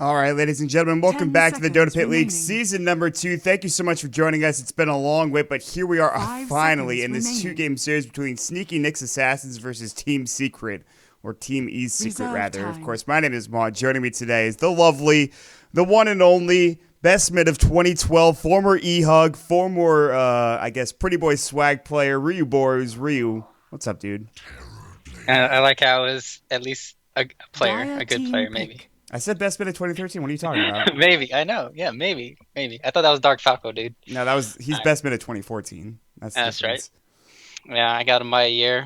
All right, ladies and gentlemen, welcome back to the DotaPit League season number 2. Thank you so much for joining us. It's been a long wait, but here we are finally in this 2-game series between Sneaky Nick's Assassins versus Team Secret, or Team E's Secret, rather. Time. Of course, my name is Maud. Joining me today is the lovely, the one and only best mid of 2012, former E-Hug, former, I guess, Pretty Boy swag player, Ryu Boros. Ryu, what's up, dude? I like how it was at least a player, a good player, maybe. I said best mid of 2013. What are you talking about? Maybe. I know. Yeah, maybe. I thought that was Dark Falco, dude. No, he's best mid of 2014. That's right. Yeah, I got him by a year.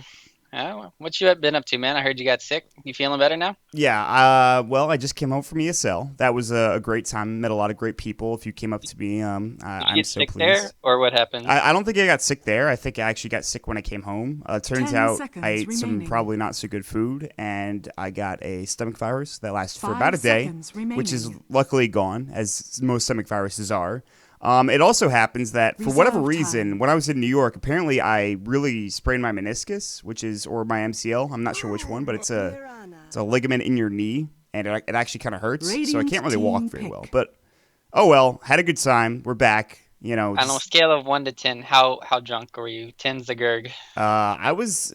What you been up to, man? I heard you got sick. You feeling better now? Yeah. Well, I just came home from ESL. That was a great time. Met a lot of great people. If you came up to me, I'm so sick pleased. There, or what happened? I don't think I got sick there. I think I actually got sick when I came home. Turns out I ate some probably not so good food, and I got a stomach virus that lasted for about a day, which is luckily gone, as most stomach viruses are. It also happens that for whatever reason, when I was in New York, apparently I really sprained my meniscus, or my MCL. I'm not sure which one, but it's a ligament in your knee, and it actually kind of hurts, so I can't really walk very well. But oh well, had a good time. We're back. You know, on a scale of 1 to 10, how drunk were you? 10's the Gerg. I was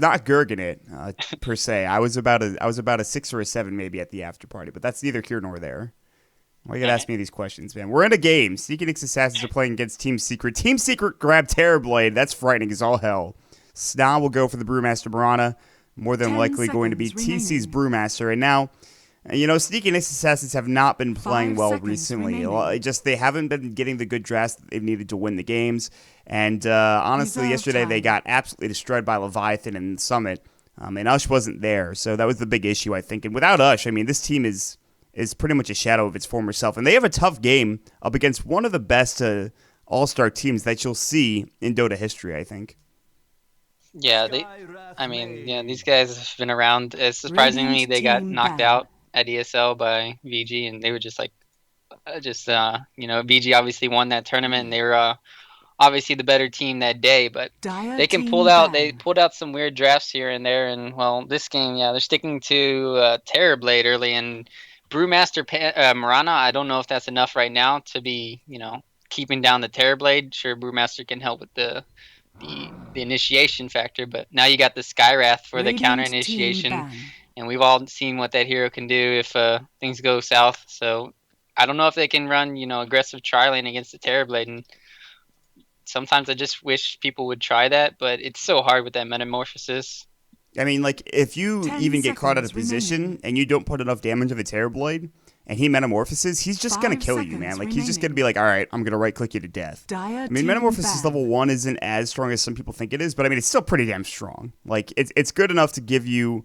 not Gerging it per se. I was about a 6 or a 7 maybe at the after party, but that's neither here nor there. Why you gotta ask me these questions, man? We're in a game. Sneaky Nick's Assassins are playing against Team Secret. Team Secret grabbed Terrorblade. That's frightening as all hell. Sna will go for the Brewmaster Marana. More than likely going to be TC's Brewmaster. And now, you know, Sneaky Nick's Assassins have not been playing well recently. They haven't been getting the good drafts that they've needed to win the games. And honestly, yesterday they got absolutely destroyed by Leviathan and Summit. And Ush wasn't there. So that was the big issue, I think. And without Ush, I mean, this team is pretty much a shadow of its former self. And they have a tough game up against one of the best all-star teams that you'll see in Dota history, I think. Yeah, these guys have been around. Surprisingly, they got knocked out at ESL by VG, and they were just like, VG obviously won that tournament, and they were obviously the better team that day, but they pulled out some weird drafts here and there, and well, this game, they're sticking to Terrorblade early, and Brewmaster Marana, I don't know if that's enough right now to be, keeping down the Terrorblade. Sure, Brewmaster can help with the initiation factor, but now you got the Skywrath for the counter initiation, and we've all seen what that hero can do if things go south. So I don't know if they can run, aggressive tri-lane against the Terrorblade, and sometimes I just wish people would try that, but it's so hard with that metamorphosis. I mean, like, if you even get caught out of position and you don't put enough damage on the Terrorblade and he metamorphoses, he's just going to kill you, man. Like, he's just going to be like, all right, I'm going to right-click you to death. I mean, metamorphosis level 1 isn't as strong as some people think it is, but I mean, it's still pretty damn strong. Like, it's good enough to give you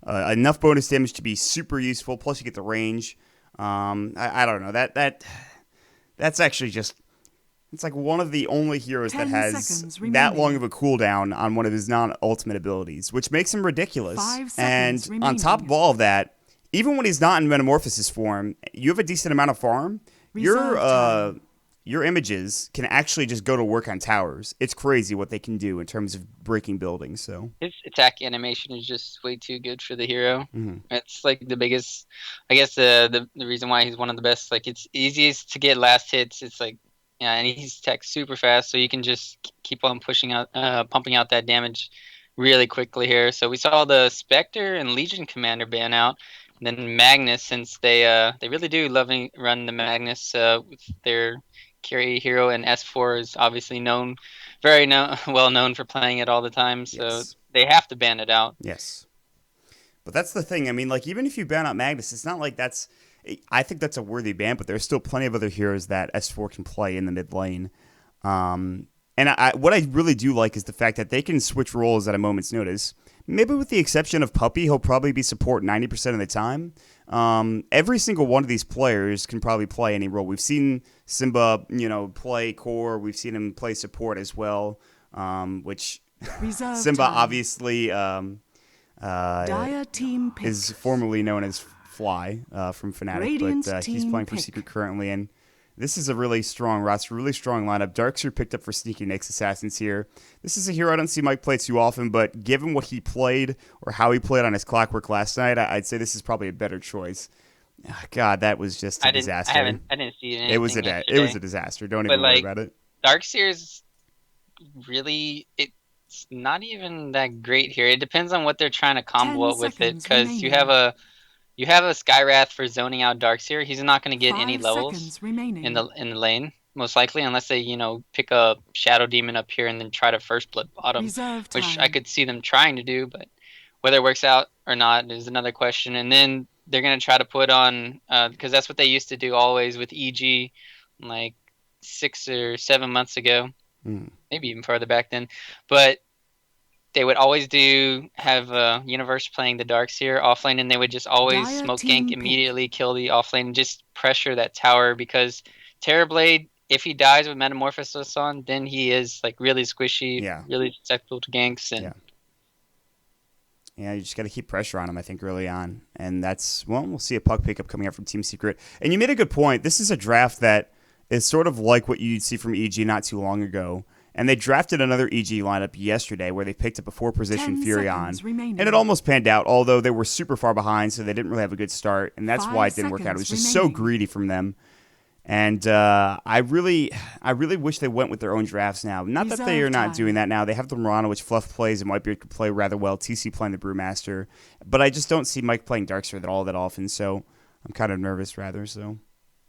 enough bonus damage to be super useful, plus you get the range. I don't know. That's actually just... It's like one of the only heroes that has that long of a cooldown on one of his non-ultimate abilities, which makes him ridiculous. And on top of all of that, even when he's not in Metamorphosis form, you have a decent amount of farm. Your images can actually just go to work on towers. It's crazy what they can do in terms of breaking buildings. So his attack animation is just way too good for the hero. Mm-hmm. It's like the biggest, I guess the reason why he's one of the best. Like, it's easiest to get last hits. It's like, yeah, and he's attacked super fast, so you can just keep on pumping out that damage really quickly here. So we saw the Spectre and Legion Commander ban out, and then Magnus, since they really do run the Magnus with their carry hero, and S4 is obviously known very well known for playing it all the time, so Yes. they have to ban it out. Yes. But that's the thing. I mean, like, even if you ban out Magnus, it's not like that's. I think that's a worthy ban, but there's still plenty of other heroes that S4 can play in the mid lane. And what I really do like is the fact that they can switch roles at a moment's notice. Maybe with the exception of Puppey, he'll probably be support 90% of the time. Every single one of these players can probably play any role. We've seen Simba, play core. We've seen him play support as well, which Simba time. obviously is formerly known as Fly from Fnatic, Radiance but he's playing for Secret currently, and this is a really strong roster, really strong lineup. Darkseer picked up for Sneaky Nyx Assassins here. This is a hero I don't see Mike play too often, but given what he played or how he played on his Clockwork last night, I'd say this is probably a better choice. God, that was just a disaster. I didn't see anything It was a disaster. Don't even worry about it. Darkseer's really, it's not even that great here. It depends on what they're trying to combo up with it, because you have a Skywrath for zoning out Darkseer. He's not going to get any levels in the lane, most likely, unless they pick a Shadow Demon up here and then try to first blood bottom, which I could see them trying to do, but whether it works out or not is another question. And then they're going to try to put on, because that's what they used to do always with EG, like 6 or 7 months ago, maybe even farther back then. But they would always have Universe playing the Darkseer offlane, and they would just always smoke gank immediately, kill the offlane, and just pressure that tower, because Terrorblade, if he dies with Metamorphosis on, then he is like really squishy, really susceptible to ganks. And yeah, you just got to keep pressure on him, I think, early on. And that's, well, we'll see a puck pickup coming up from Team Secret. And you made a good point. This is a draft that is sort of like what you'd see from EG not too long ago. And they drafted another EG lineup yesterday where they picked up a 4-position Furion. And it almost panned out, although they were super far behind, so they didn't really have a good start. And that's why it didn't work out. It was just so greedy from them. And I really wish they went with their own drafts now. Not that they are not doing that now. They have the Mirana, which Fluff plays, and Whitebeard could play rather well. TC playing the Brewmaster. But I just don't see Mike playing Darkseer all that often, so I'm kind of nervous, rather. So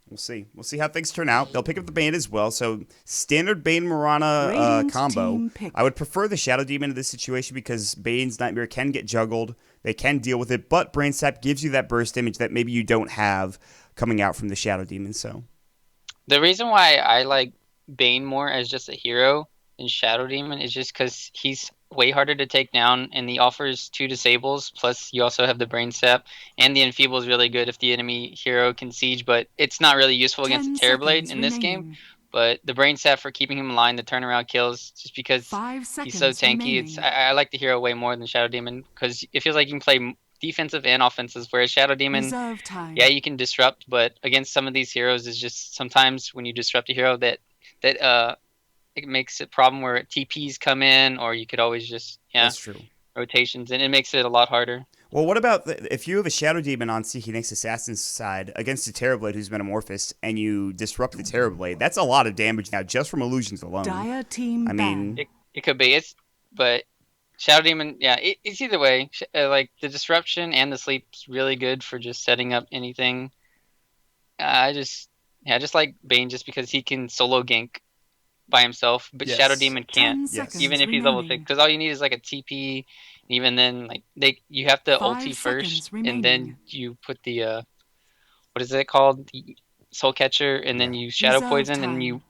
we'll see. We'll see how things turn out. They'll pick up the Bane as well. So standard Bane-Mirana combo. I would prefer the Shadow Demon in this situation because Bane's Nightmare can get juggled. They can deal with it, but Brain Sap gives you that burst image that maybe you don't have coming out from the Shadow Demon, so... The reason why I like Bane more as just a hero than Shadow Demon is just because he's way harder to take down, and he offers 2 disables, plus you also have the Brain Sap, and the Enfeeble is really good if the enemy hero can siege, but it's not really useful against the Terrorblade in this game. But the Brain Sap for keeping him in line, the turnaround kills, just because he's so tanky. I like the hero way more than Shadow Demon, because it feels like you can play defensive and offensive, whereas Shadow Demon, yeah, you can disrupt, but against some of these heroes is just sometimes when you disrupt a hero that it makes a problem where TPs come in, or you could always just that's true, rotations, and it makes it a lot harder. Well, what about if you have a Shadow Demon on Seeking Nyx Assassin's side against a Terrorblade who's Metamorphosed, and you disrupt the Terrorblade? That's a lot of damage now just from illusions alone. I mean, it could be, but Shadow Demon, yeah, it's either way. Like the disruption and the sleep's really good for just setting up anything. I just like Bane just because he can solo gank by himself, but Shadow Demon can't, even if he's level 6. Because all you need is like a TP. Even then, like you have to ulti first, and then you put the what is it called, the Soul Catcher, and then you Shadow Poison, and you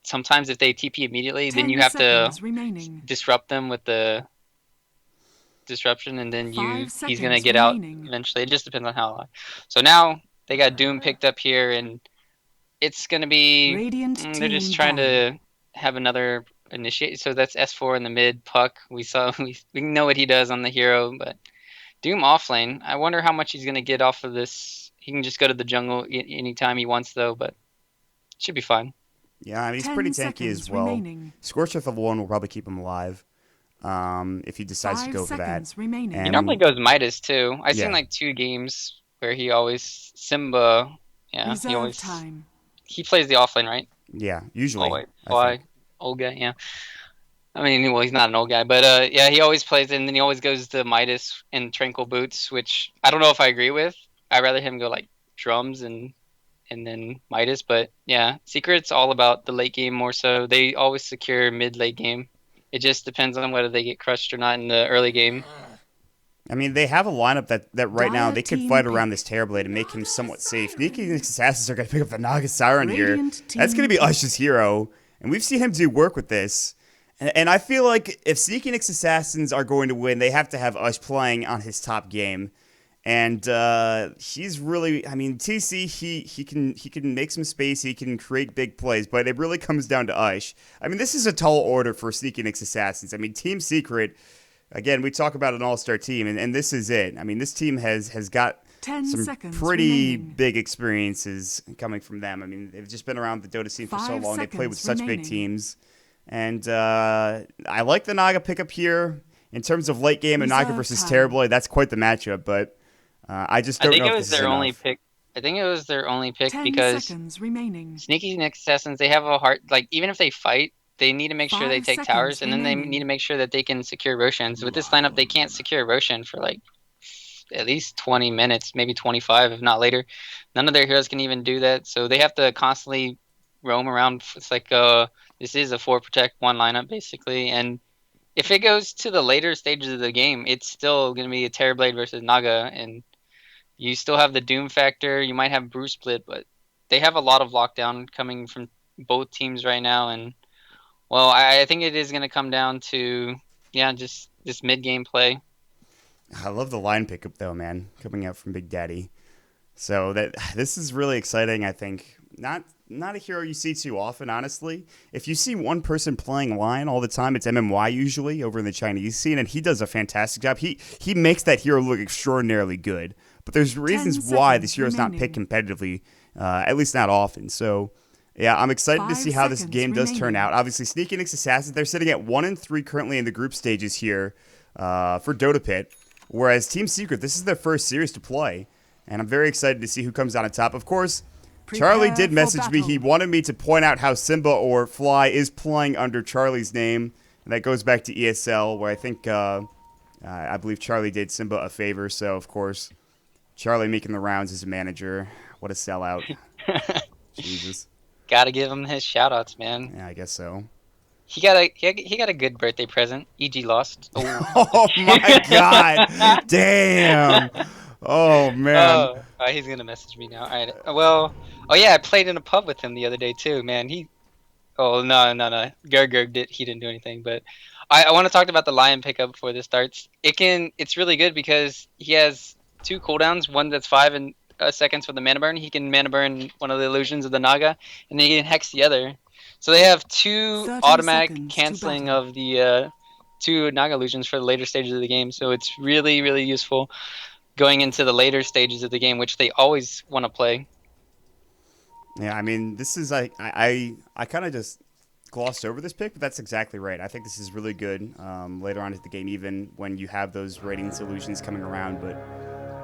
sometimes if they TP immediately, then you have to disrupt them with the disruption, and then he's gonna get out eventually. It just depends on how long. So now they got Doom picked up here, and it's gonna be they're just trying to have another initiate. So that's S4 in the mid. Puck, we know what he does on the hero, but Doom offlane, I wonder how much he's gonna get off of this. He can just go to the jungle anytime he wants, though, but it should be fine. Yeah, I mean, he's pretty tanky as well. Scorch with level 1 will probably keep him alive. If he decides to go for that. And he normally goes Midas too. I've seen like 2 games where he always Simba. Yeah, he plays the offlane, right? Yeah, usually. Always. Why? Old guy, yeah. I mean, well, he's not an old guy, but yeah, he always plays, and then he always goes to Midas and Tranquil Boots, which I don't know if I agree with. I'd rather him go like drums and and then Midas. But yeah, Secret's all about the late game more so. They always secure mid-late game. It just depends on whether they get crushed or not in the early game. I mean, they have a lineup that right now they could fight around this Terrorblade and make him somewhat safe. Sneaky Assassins are going to pick up the Naga Siren here. That's going to be Ush's hero, and we've seen him do work with this. And I feel like if Sneaky Nyx Assassins are going to win, they have to have Ush playing on his top game. And he's really, I mean, TC, he can make some space, he can create big plays, but it really comes down to Ush. I mean, this is a tall order for Sneaky Nyx Assassins. I mean, Team Secret, again, we talk about an all-star team, and this is it. I mean, this team has got some pretty big experiences coming from them. I mean, they've just been around the Dota scene for so long. They play with such big teams. And I like the Naga pickup here. In terms of late game and Naga versus Terrorblade, that's quite the matchup, but I just don't know if this is enough. I think it was their only pick because Sneaky Nyx Assassins, they have a hard, like, even if they fight, they need to make sure they take towers, and then they need to make sure that they can secure Roshan. With this lineup, they can't secure Roshan for, like, at least 20 minutes, maybe 25, if not later. None of their heroes can even do that, so they have to constantly roam around. It's like this is a 4 protect 1 lineup basically, and if it goes to the later stages of the game, it's still going to be a Terrorblade versus Naga, and you still have the Doom factor. You might have Bruce Split, but they have a lot of lockdown coming from both teams right now, and well, I think it is going to come down to just this mid game play. I love the line pickup though, man, coming out from Big Daddy. So this is really exciting. I think not a hero you see too often, honestly. If you see one person playing line all the time, it's MMY usually over in the Chinese scene, and he does a fantastic job. He makes that hero look extraordinarily good. But there's reasons why this hero's not picked competitively, at least not often. So yeah, I'm excited to see how this game does turn out. Obviously, Sneaky Nyx Assassins, they're sitting at 1-3 currently in the group stages here for DotaPit. Whereas Team Secret, this is their first series to play. And I'm very excited to see who comes out on top. Of course, Charlie did message me. He wanted me to point out how Simba or Fly is playing under Charlie's name. And that goes back to ESL, where I think, I believe Charlie did Simba a favor. So, of course, Charlie making the rounds as a manager. What a sellout. Jesus. Gotta give him his shoutouts, man. Yeah, I guess so. He got a good birthday present. EG lost. Oh my god! Damn! Oh man! He's gonna message me now. All right. Well, I played in a pub with him the other day too, man. No. Gerg he didn't do anything, but I want to talk about the Lion pickup before this starts. It's really good because he has 2 cooldowns. One that's 5 seconds for the mana burn. He can mana burn one of the illusions of the Naga, and then he can hex the other. So they have 2 automatic canceling of the 2 Naga illusions for the later stages of the game. So it's really, really useful going into the later stages of the game, which they always want to play. Yeah, I mean, this is I kind of just glossed over this pick, but that's exactly right. I think this is really good later on in the game, even when you have those Radiance illusions coming around. But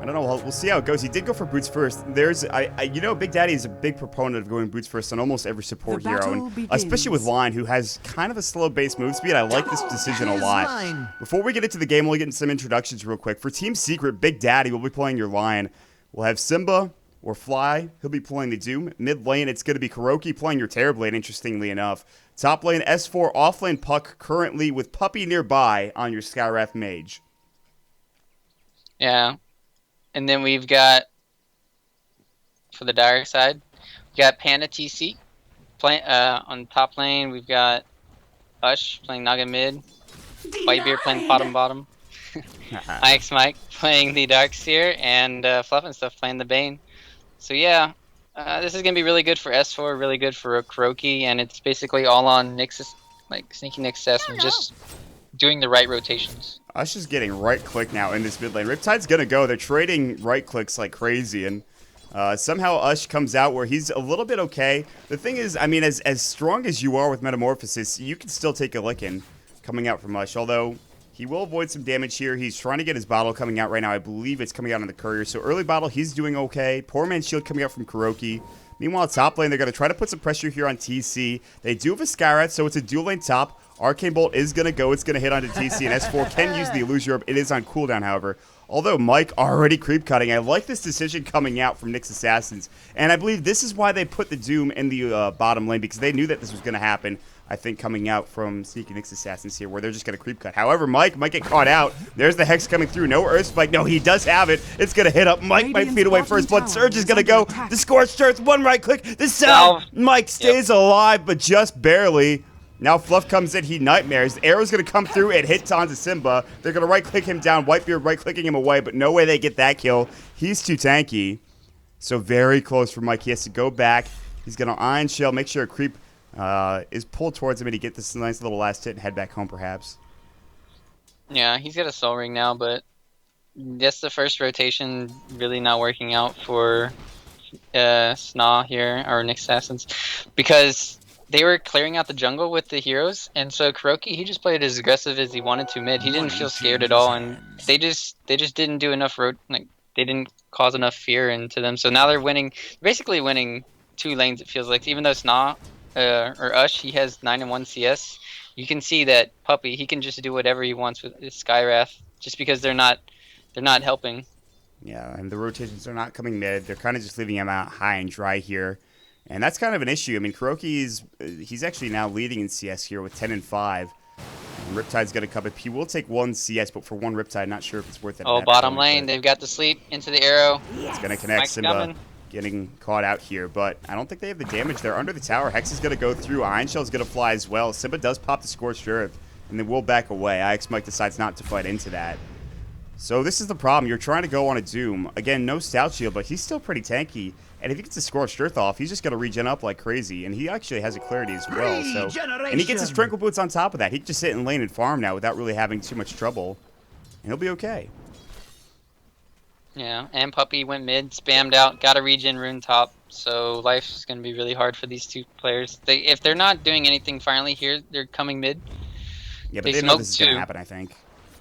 I don't know. We'll see how it goes. He did go for boots first. Big Daddy is a big proponent of going boots first on almost every support hero, and especially with Line, who has kind of a slow base move speed. I like this decision a lot. Before we get into the game, we'll get into some introductions real quick. For Team Secret, Big Daddy will be playing your Lion. We'll have Simba or Fly. He'll be playing the Doom. Mid lane, it's going to be Kuroki playing your Terrorblade, interestingly enough. Top lane, S4, off lane Puck, currently with Puppy nearby on your Skywrath Mage. Yeah. And then we've got, for the Dire side, we got Panda TC playing on top lane. We've got Ush playing Naga mid, Whitebeard playing bottom. Ix Mike playing the Darkseer, and Fluff and stuff playing the Bane. So yeah, this is gonna be really good for S4, really good for Kuroki, and it's basically all on Nyx's, like Sneaky Nyx Assassin, just doing the right rotations. Ush is getting right click now in this mid lane. Riptide's gonna go. They're trading right clicks like crazy, and somehow Ush comes out where he's a little bit okay. The thing is, I mean, as strong as you are with Metamorphosis, you can still take a licking coming out from Ush, although he will avoid some damage here. He's trying to get his bottle coming out right now. I believe it's coming out on the courier, so early bottle, he's doing okay. Poor man's shield coming out from Kuroki. Meanwhile, top lane, they're going to try to put some pressure here on TC. They do have a Skywrath, so it's a dual lane top. Arcane Bolt is going to go. It's going to hit onto TC, and S4 can use the Illusion Orb. It is on cooldown, however. Although Mike already creep cutting, I like this decision coming out from Nyx Assassins. And I believe this is why they put the Doom in the bottom lane, because they knew that this was going to happen. I think coming out from Sneaky Nyx Assassins here, where they're just going to creep cut. However, Mike might get caught out. There's the Hex coming through. No Earth Spike. No, he does have it. It's going to hit up. Mike might feed away first blood. Surge is going to go. The Scorched Earth. One right click. The Salve. Mike stays alive, but just barely. Now Fluff comes in. He nightmares. The arrow's going to come through and hit onto Simba. They're going to right-click him down. Whitebeard right-clicking him away, but no way they get that kill. He's too tanky. So very close for Mike. He has to go back. He's going to Iron Shell, make sure a creep is pulled towards him and he get this nice little last hit and head back home perhaps. Yeah, he's got a Soul Ring now, but that's the first rotation really not working out for Sna here, or Nyx Assassins, because they were clearing out the jungle with the heroes, and so Kuroki, he just played as aggressive as he wanted to mid. He didn't feel scared at all, and they just didn't do enough they didn't cause enough fear into them. So now they're winning, basically winning 2 lanes, it feels like. Even though Sna or Ush, he has 9-1 CS, you can see that Puppy, he can just do whatever he wants with his Skywrath, just because they're not helping. Yeah, and the rotations are not coming mid. They're kind of just leaving him out high and dry here. And that's kind of an issue. I mean, Kuroki he's actually now leading in CS here with 10-5. And Riptide's going to come up. He will take 1 CS, but for 1 Riptide, not sure if it's worth it. Oh, bottom lane, they've got the sleep into the arrow. It's going to connect. Mike's Simba coming. Getting caught out here, but I don't think they have the damage. They're under the tower. Hex is going to go through. Iron Shell's going to fly as well. Simba does pop the Scorched Earth, and then will back away. IX Mike decides not to fight into that. So this is the problem. You're trying to go on a Doom. Again, no Stout Shield, but he's still pretty tanky. And if he gets the Scorched Earth off, he's just going to regen up like crazy. And he actually has a Clarity as well. And he gets his Tranquil Boots on top of that. He can just sit in lane and farm now without really having too much trouble. And he'll be okay. Yeah, and Puppy went mid, spammed out, got a regen rune top. So life is going to be really hard for these 2 players. If they're not doing anything finally here, they're coming mid. Yeah, but they know this is going to happen, I think.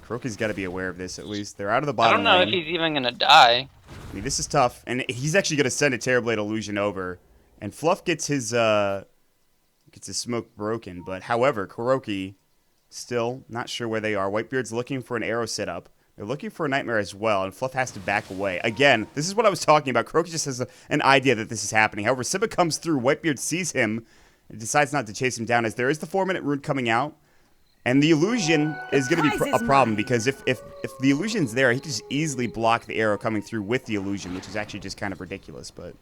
Kuroki's got to be aware of this, at least. They're out of the bottom lane. I don't know if he's even going to die. I mean, this is tough. And he's actually going to send a Terrorblade Illusion over. And Fluff gets his smoke broken. But, however, Kuroki still not sure where they are. Whitebeard's looking for an arrow setup. They're looking for a Nightmare as well, and Fluff has to back away. Again, this is what I was talking about. Kuroki just has an idea that this is happening. However, Simba comes through. Whitebeard sees him and decides not to chase him down, as there is the 4-minute rune coming out. And the illusion is going to be a problem, because if the illusion's there, he can just easily block the arrow coming through with the illusion, which is actually just kind of ridiculous. But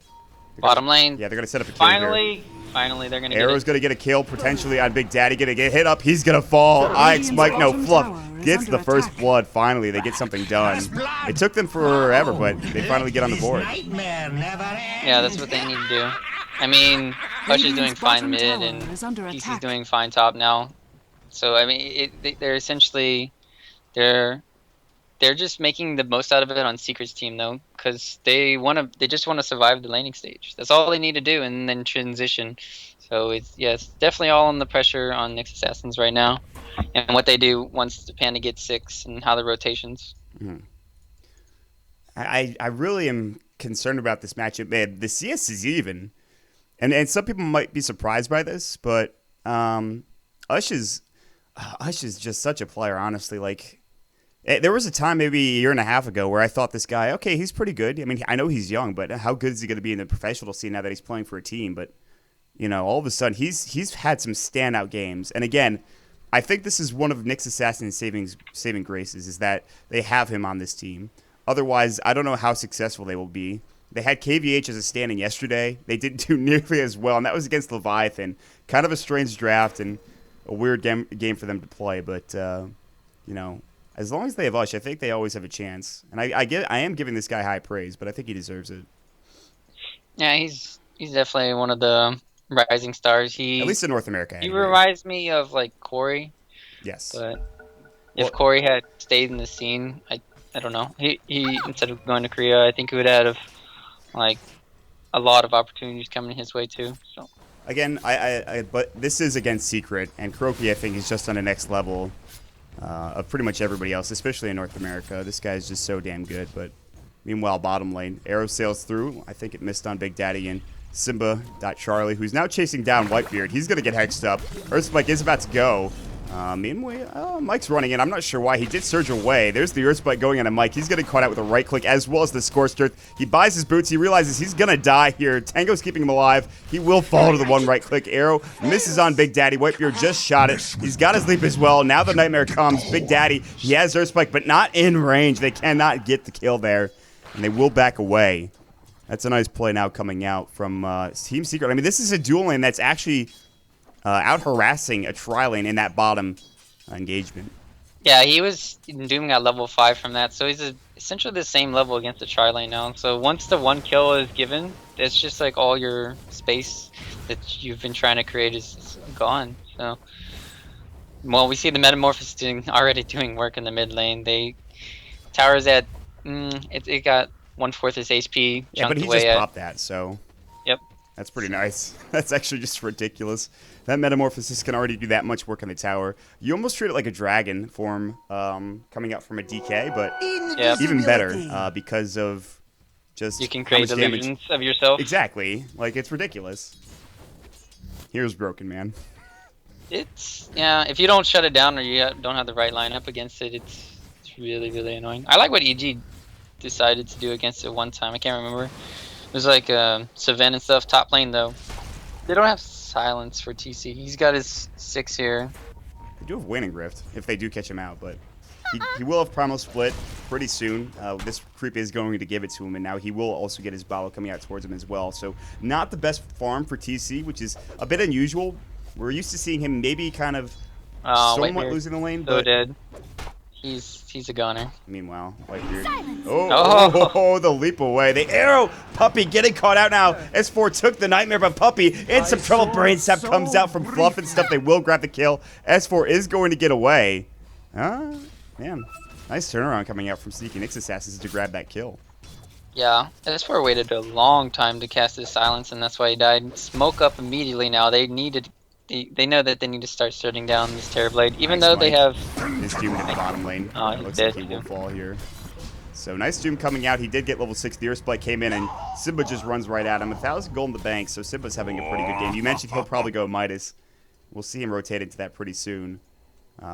bottom lane. Yeah, they're going to set up a kill here. Finally, they're going to get it. Arrow's going to get a kill, potentially, on Big Daddy. Going to get hit up. He's going to fall. IX Mike, no, Fluff gets the first blood. Finally, they get something done. It took them forever, but they finally get on the board. Yeah, that's what they need to do. I mean, Hush is doing fine mid, and PC's doing fine top now. So, I mean, they're essentially, they're just making the most out of it on Secret's team, though, because they just want to survive the laning stage. That's all they need to do, and then transition. So it's definitely all on the pressure on Nyx Assassins right now, and what they do once the Panda gets 6 and how the rotations. Mm-hmm. I really am concerned about this matchup, man. The CS is even, and some people might be surprised by this, but Ush is just such a player, honestly. Like, there was a time maybe a year and a half ago where I thought this guy, okay, he's pretty good. I mean, I know he's young, but how good is he going to be in the professional scene now that he's playing for a team? But, you know, all of a sudden, he's had some standout games. And again, I think this is one of Nyx Assassin's saving graces, is that they have him on this team. Otherwise, I don't know how successful they will be. They had KVH as a standing yesterday. They didn't do nearly as well, and that was against Leviathan. Kind of a strange draft and a weird game for them to play, but you know, as long as they have Ush, I think they always have a chance. And I am giving this guy high praise, but I think he deserves it. Yeah, he's definitely one of the rising stars. At least in North America. He reminds me of like Corey. Yes. But if Corey had stayed in the scene, I don't know. He instead of going to Korea, I think he would have like a lot of opportunities coming his way too. So. Again, but this is against Secret, and Kuroki, I think, is just on the next level of pretty much everybody else, especially in North America. This guy is just so damn good. But meanwhile, bottom lane, arrow sails through. I think it missed on Big Daddy and Simba.Charlie, who's now chasing down Whitebeard. He's going to get hexed up. Earth Spike is about to go. Meanwhile, Mike's running in. I'm not sure why. He did surge away. There's the Earthspike going into Mike. He's getting caught out with a right click as well as the Scorched Earth. He buys his boots. He realizes he's going to die here. Tango's keeping him alive. He will fall to the one right click. Arrow misses on Big Daddy. Whitebeard just shot it. He's got his leap as well. Now the Nightmare comes. Big Daddy, he has Earthspike, but not in range. They cannot get the kill there, and they will back away. That's a nice play now coming out from Team Secret. I mean, this is a duel lane that's actually out harassing a tri-lane in that bottom engagement. Yeah, he was dooming at level 5 from that, so he's essentially the same level against the tri-lane now. So once the one kill is given, it's just like all your space that you've been trying to create is gone. So, well, we see the Metamorphosis already doing work in the mid lane. Tower's at, it got 1/4 his HP. Yeah, but he away just popped that, so. Yep. That's pretty nice. That's actually just ridiculous. That Metamorphosis can already do that much work on the tower. You almost treat it like a dragon form coming out from a DK, but even better because of just you can create illusions of yourself. Exactly. Like, it's ridiculous. Here's broken, man. Yeah, if you don't shut it down or you don't have the right lineup against it, it's really, really annoying. I like what EG decided to do against it one time. I can't remember. It was like Savannah and stuff. Top lane, though. They don't have silence for TC. He's got his 6 here. They do have Waning Rift if they do catch him out, but he will have Primal Split pretty soon. This creep is going to give it to him, and now he will also get his Bottle coming out towards him as well. So not the best farm for TC, which is a bit unusual. We're used to seeing him maybe kind of somewhat losing the lane, but dead. He's a gunner. Meanwhile, Whitebeard. Oh, the leap away. The arrow. Puppy getting caught out now. S4 took the Nightmare, but Puppy in some trouble. Brain Sap comes out from Fluff and stuff. They will grab the kill. S4 is going to get away. Man. Nice turnaround coming out from Sneaky Nyx Assassins to grab that kill. Yeah, S4 waited a long time to cast his silence, and that's why he died. Smoke up immediately now. They know that they need to start shutting down this Terrorblade, even though they have... His Doom in the bottom lane. Looks like he will fall here. So nice Doom coming out. He did get level 6. The Earthspike came in, and Simba just runs right at him. 1,000 gold in the bank, so Simba's having a pretty good game. You mentioned he'll probably go Midas. We'll see him rotate into that pretty soon.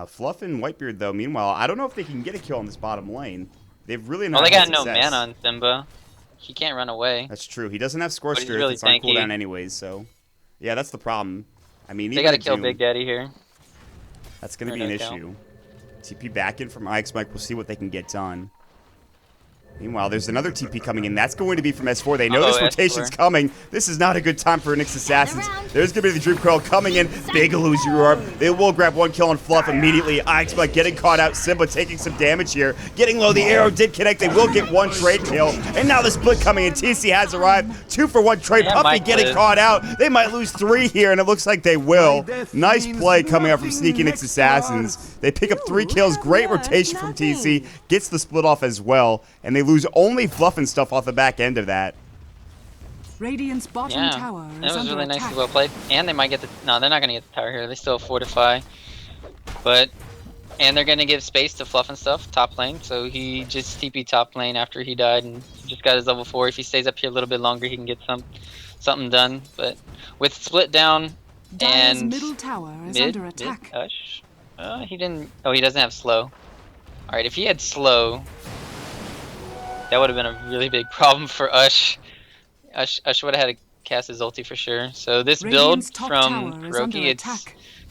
Fluff and Whitebeard, though, meanwhile, I don't know if they can get a kill on this bottom lane. They've really not Well, they got no mana on Simba. He can't run away. That's true. He doesn't have Scorched Earth. It's on cooldown anyways, so... Yeah, that's the problem. I mean, they gotta kill Big Daddy here. That's gonna be an issue. TP back in from Ix Mike. We'll see what they can get done. Meanwhile, there's another TP coming in. That's going to be from S4. They know this rotation's coming. This is not a good time for Nyx Assassins. There's going to be the Dream Coil coming in. Big illusion orb. They will grab one kill on Fluff immediately. Ix Mike getting caught out. Simba taking some damage here. Getting low. The arrow did connect. They will get one trade kill. And now the split coming in. TC has arrived. 2-for-1 trade. Puppy getting caught out. They might lose 3 here, and it looks like they will. Nice play coming out from Sneaky Nyx Assassins. They pick up 3 kills. Great rotation from TC. Gets the split off as well. And they lose only Fluff and stuff off the back end of that. Radiance bottom tower is that was really attack. nicely well played. And they might get the... No, they're not going to get the tower here. They still fortify. But... And they're going to give space to Fluff and stuff, top lane. So he just TP top lane after he died and just got his level 4. If he stays up here a little bit longer, he can get something done. But with split down and... middle tower is under attack. He didn't... Oh, he doesn't have slow. Alright, if he had slow... That would have been a really big problem for Ush. Ush would have had to cast his ulti for sure. So this build from Kuroki, it's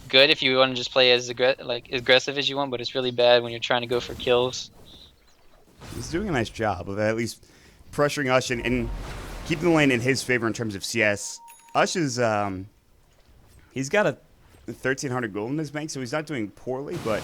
good if you want to just play as aggressive as you want, but it's really bad when you're trying to go for kills. He's doing a nice job of at least pressuring Ush and keeping the lane in his favor in terms of CS. Ush is, he's got a 1,300 gold in his bank, so he's not doing poorly, but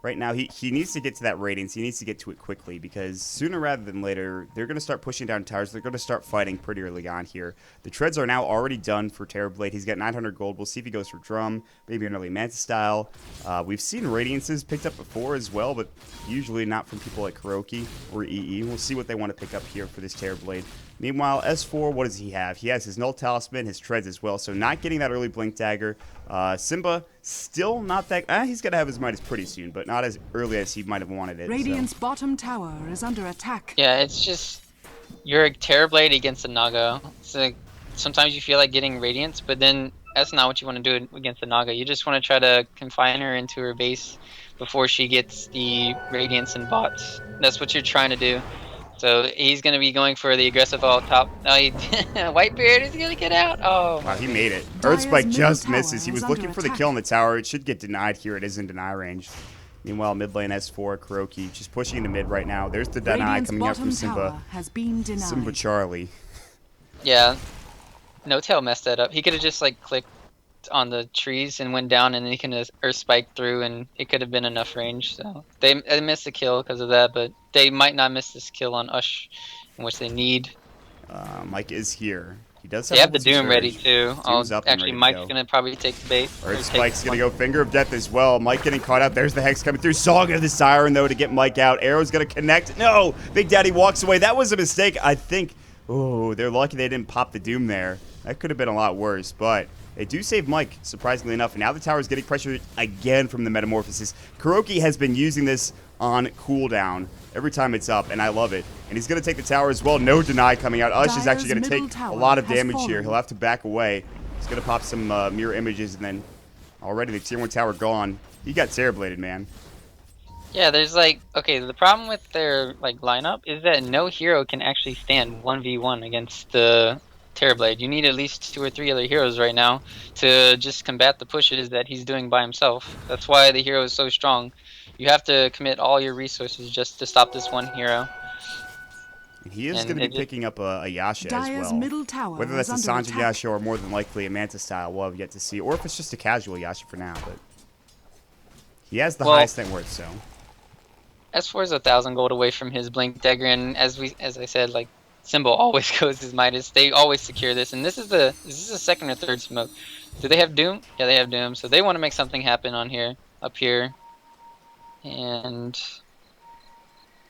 right now he needs to get to that Radiance. He needs to get to it quickly because sooner rather than later, they're going to start pushing down towers. They're going to start fighting pretty early on here. The treads are now already done for Terrorblade. He's got 900 gold. We'll see if he goes for Drum, maybe an early Manta style. We've seen Radiances picked up before as well, but usually not from people like Kuroki or EE. We'll see what they want to pick up here for this Terrorblade. Meanwhile, S4, what does he have? He has his Null Talisman, his treads as well, so not getting that early Blink Dagger. Simba, still not that... he's going to have his Midas pretty soon, but not as early as he might have wanted it. Radiance bottom tower is under attack. Yeah, it's just... You're a Terrorblade against a Naga. It's like, sometimes you feel like getting Radiance, but then that's not what you want to do against the Naga. You just want to try to confine her into her base before she gets the Radiance and bots. That's what you're trying to do. So he's going to be going for the aggressive all top. No, Whitebeard is going to get out. Oh Wow, my he goodness. made it. Dire's Earthspike middle just tower misses. He was is looking under for the attack. kill on the tower. It should get denied here. It is in deny range. Meanwhile, mid lane S4, Kuroki just pushing into mid right now. There's the deny Radiant's coming out from bottom Simba. tower has been denied. Simba Charlie. Yeah, No Tail messed that up. He could have just like clicked on the trees and went down, and then he can just earth spike through, and it could have been enough range. So they missed the kill because of that, but they might not miss this kill on Ush, in which they need. Mike is here. He does They have the some Doom surge. ready too. Doom's up and Actually, ready to Mike's go. gonna probably take the bait. or Earth take Spike's the gonna go Finger of Death as well. Mike getting caught out. There's the Hex coming through. Saw the Siren though to get Mike out. Arrow's gonna connect. No! Big Daddy walks away. That was a mistake. I think. Oh, they're lucky they didn't pop the Doom there. That could have been a lot worse, but they do save Mike, surprisingly enough. And now the tower's getting pressured again from the Metamorphosis. Kuroki has been using this on cooldown every time it's up, and I love it. And he's going to take the tower as well. No deny coming out. Ush is actually going to Dire's take middle a lot of tower has damage here. fallen. He'll have to back away. He's going to pop some mirror images, and then already the tier 1 tower gone. He got Terrorbladed, man. Yeah, there's like, okay, the problem with their like lineup is that no hero can actually stand 1v1 against the Terrorblade. You need at least 2 or 3 other heroes right now to just combat the pushes that he's doing by himself. That's why the hero is so strong. You have to commit all your resources just to stop this one hero. And he is And going to it be just- picking up a Yasha as Dire's well. middle tower Whether that's a is under Sanji attack. Yasha or more than likely a Manta style, we'll have yet to see. Or if it's just a casual Yasha for now, but he has the Well- highest net worth, so. S4 is 1,000 gold away from his Blink Dagger, and as I said, like Symbol always goes his Midas. They always secure this, and this is the second or third smoke. Do they have Doom? Yeah, they have Doom. So they want to make something happen on here, up here, and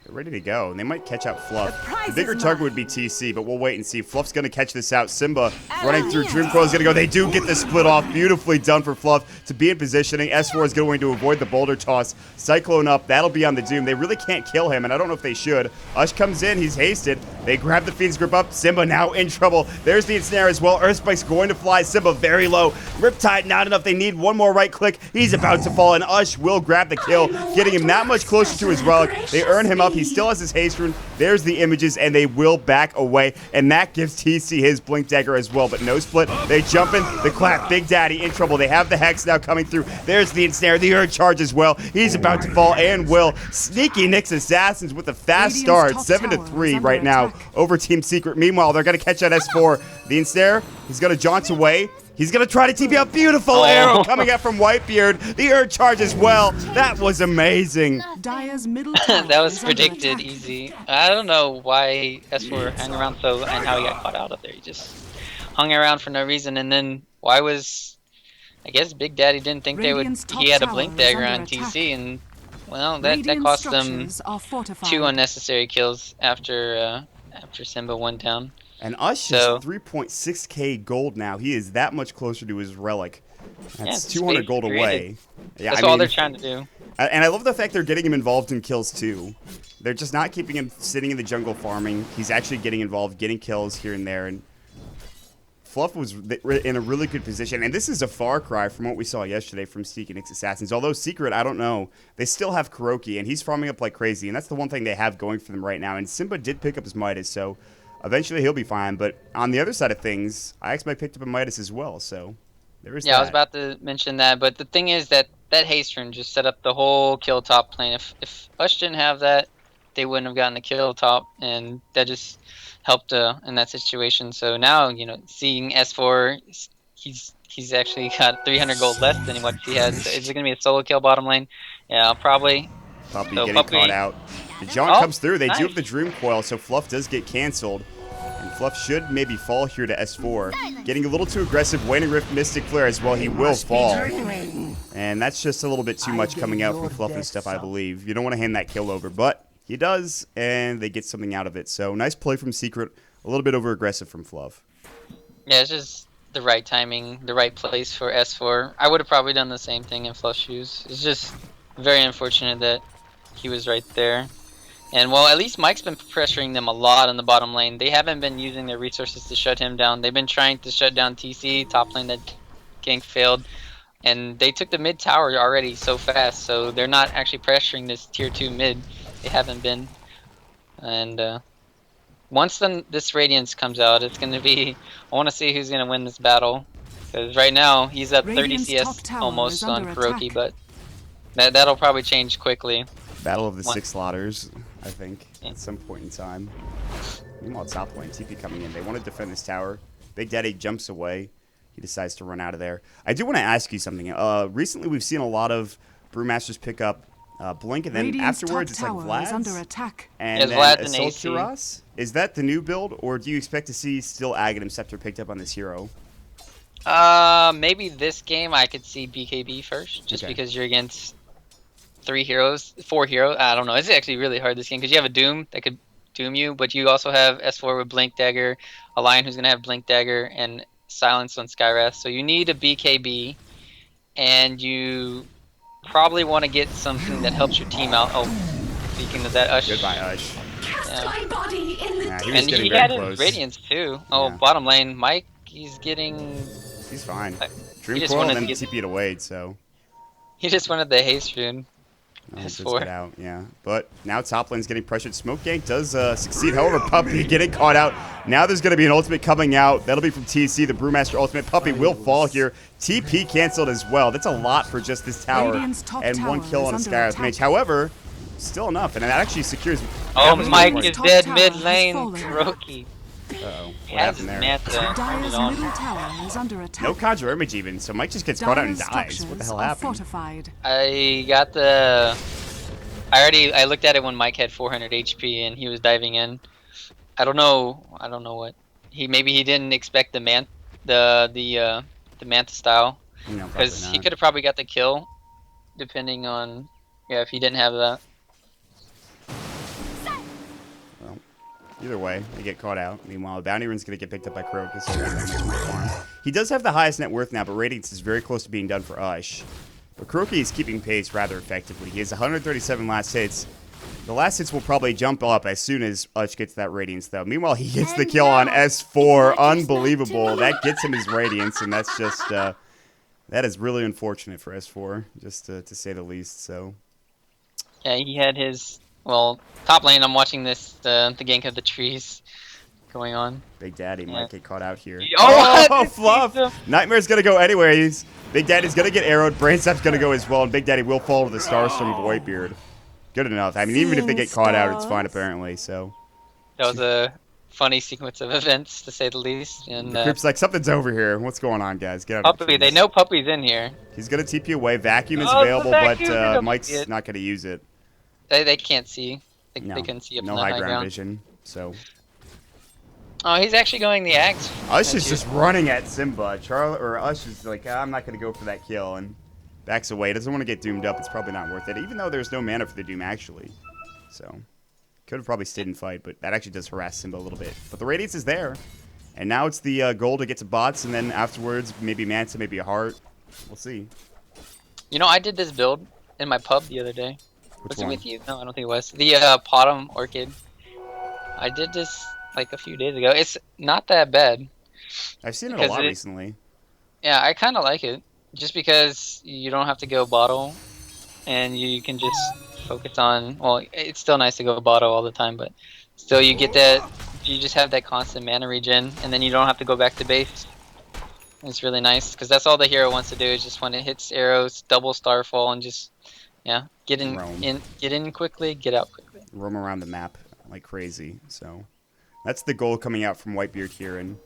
They're ready to go, and they might catch out Fluff. The prize The bigger is target mine. would be TC, but we'll wait and see. Fluff's going to catch this out. Simba running through. Dream Coil is going to go. They do get the split off. Beautifully done for Fluff to be in positioning. S4 is going to avoid the boulder toss. Cyclone up. That'll be on the Doom. They really can't kill him, and I don't know if they should. Ush comes in. He's hasted. They grab the Fiend's Grip up. Simba now in trouble. There's the Ensnare as well. Earthspike's going to fly. Simba very low. Riptide not enough. They need one more right click. He's about to fall, and Ush will grab the kill, getting him that much closer to his relic. They earn him up. He still has his haste rune. There's the images, and they will back away, and that gives TC his Blink Dagger as well, but no split. They jump in. The clap. Big Daddy in trouble. They have the Hex now coming through. There's the Ensnare. The Urge charge as well. He's about to fall, and will. Sneaky Nyx Assassins with a fast Radiant's start. top 7-3 tower is right under now attack. over Team Secret. Meanwhile, they're going to catch that S4. The Ensnare, he's going to jaunt away. He's going to try to TP out. Beautiful arrow coming out from Whitebeard. The Urge charge as well. That was amazing. Dire's middle tower that was is under predicted attack. easy. I don't know why S4 hung around so, and how he got caught out up there. He just hung around for no reason, and then why was, I guess Big Daddy didn't think Radiant's he had a top Blink tower is Dagger under on attack. TC, and well, that Radiant cost them structures are fortified. 2 unnecessary kills after Simba went down. And Ush So- is 3.6k gold now. He is that much closer to his relic. That's it's 200 space gold created. away. Yeah, That's I all mean, they're trying to do. and I love the fact they're getting him involved in kills too. They're just not keeping him sitting in the jungle farming. He's actually getting involved, getting kills here and there. And Fluff was in a really good position. And this is a far cry from what we saw yesterday from Seek and Nyx Assassins. Although Secret, I don't know. They still have Kuroki, and he's farming up like crazy. And that's the one thing they have going for them right now. And Simba did pick up his Midas, so eventually he'll be fine. But on the other side of things, IXMI picked up a Midas as well. So there is Yeah, that. I was about to mention that, but the thing is that haste rune just set up the whole kill top lane. If Ush didn't have that, they wouldn't have gotten the kill top, and that just helped in that situation. So now, seeing S4, he's actually got 300 gold less than what he had. So is it gonna be a solo kill bottom lane? Yeah, probably. Puppy So getting Puppy- caught out. The jaunt Oh, comes through. They nice. do have the Dream Coil, so Fluff does get canceled. And Fluff should maybe fall here to S4. Getting a little too aggressive. Waning Rift Mystic Flare as well. He will fall. And that's just a little bit too much coming out from Fluff and stuff, I believe. You don't want to hand that kill over, but he does, and they get something out of it. So nice play from Secret. A little bit over aggressive from Fluff. Yeah, it's just the right timing, the right place for S4. I would have probably done the same thing in Fluff's shoes. It's just very unfortunate that he was right there. And well, at least Mike's been pressuring them a lot on the bottom lane. They haven't been using their resources to shut him down. They've been trying to shut down TC, top lane that gank failed. And they took the mid tower already so fast, so they're not actually pressuring this tier 2 mid. They haven't been. And once this Radiance comes out, it's going to be... I want to see who's going to win this battle. Because right now, he's at 30 Radiant's top CS tower almost is on under Kuroki, attack. but that'll probably change quickly. Battle of the One. 6 slaughters, I think, Yeah. at some point in time. Meanwhile, top lane, TP coming in. They want to defend this tower. Big Daddy jumps away. He decides to run out of there. I do want to ask you something. Recently, we've seen a lot of Brewmasters pick up Blink, and then Radiant's afterwards, it's top like tower is under Vlad's attack. and Yeah, then Vlad and Assault AC. Cuirass. Is that the new build, or do you expect to see still Aghanim Scepter picked up on this hero? Maybe this game I could see BKB first, just Okay. because you're against 4 heroes. I don't know. It's actually really hard this game because you have a Doom that could Doom you, but you also have S4 with Blink Dagger, a Lion who's gonna have Blink Dagger, and Silence on Skywrath. So you need a BKB, and you probably want to get something that helps your team out. Oh, speaking of that, Ush. Goodbye, Ush. Yeah. Yeah, he was And getting he very had close. his Radiance too. Oh, Yeah. bottom lane, Mike. He's getting. He's fine. He Dream just Coil wanted and then to get- TP'd away, so... He just wanted the haste rune. Oh, he does S4. get out, yeah. But now top lane's getting pressured. Smoke Gank does succeed. However, Puppy getting caught out. Now there's going to be an ultimate coming out. That'll be from TC, the Brewmaster ultimate. Puppy will fall here. TP canceled as well. That's a lot for just this tower. Radiant's top And one tower kill is on a under Skywrath attack. Mage. However, still enough. And that actually secures... Oh, that was Mike really is Top dead tower mid has lane. fallen. Kuroki. Uh-oh. He What has his happened there? Manta turned Dire's it on. middle tower is under attack. No Conjure Image even, so Mike just gets caught out and Dire's dies. What the structures hell are happened? fortified. I got the. I looked at it when Mike had 400 HP and he was diving in. I don't know what maybe he didn't expect the Manta style, No, probably because he not. could have probably got the kill, depending on if he didn't have that. Well, either way, they get caught out. Meanwhile, Bounty Rune's going to get picked up by Crocus. So there's not much more farm. He does have the highest net worth now, but Radiance is very close to being done for Ush. But Kuroki is keeping pace rather effectively. He has 137 last hits. The last hits will probably jump up as soon as Ush gets that Radiance, though. Meanwhile, he gets the kill on S4. Unbelievable. That gets him his Radiance, and that's just... that is really unfortunate for S4, just to say the least, so... Yeah, he had his top lane. I'm watching this the gank of the trees going on. Big Daddy might get caught out here. Oh, Fluff! Nightmare's gonna go anyways. Big Daddy's gonna get arrowed. Brainsap's gonna go as well, and Big Daddy will fall to the Starstorm of Whitebeard. Good enough. I mean, even if they get caught out, it's fine apparently. So That was a funny sequence of events, to say the least. And the creep's like, something's over here. What's going on, guys? Get out of the Puppy, they trees. know Puppy's in here. He's gonna TP away. Vacuum is Oh, the available, vacuum, they but don't Mike's see it. not gonna use it. They can't see. They No, can see up no in the high high ground ground. vision. So Oh, he's actually going the axe. Ush is just running at Simba. Ush is like, I'm not gonna go for that kill, and backs away. Doesn't want to get doomed up. It's probably not worth it, even though there's no mana for the Doom actually. So could have probably stayed and fight, but that actually does harass Simba a little bit. But the Radiance is there, and now it's the goal to get to bots, and then afterwards maybe Manta, maybe a heart. We'll see. You know, I did this build in my pub the other day. Which Was it one? with you? No, I don't think it was. The Potom Orchid. I did this like a few days ago. It's not that bad. I've seen it a because lot it- recently. Yeah, I kind of like it. Just because you don't have to go bottle, and you can just focus on. Well, it's still nice to go bottle all the time, but still you get that. You just have that constant mana regen, and then you don't have to go back to base. It's really nice because that's all the hero wants to do is just when it hits arrows, double starfall, and just get Roam. get in quickly, get out quickly. Roam around the map like crazy. So that's the goal coming out from Whitebeard here, and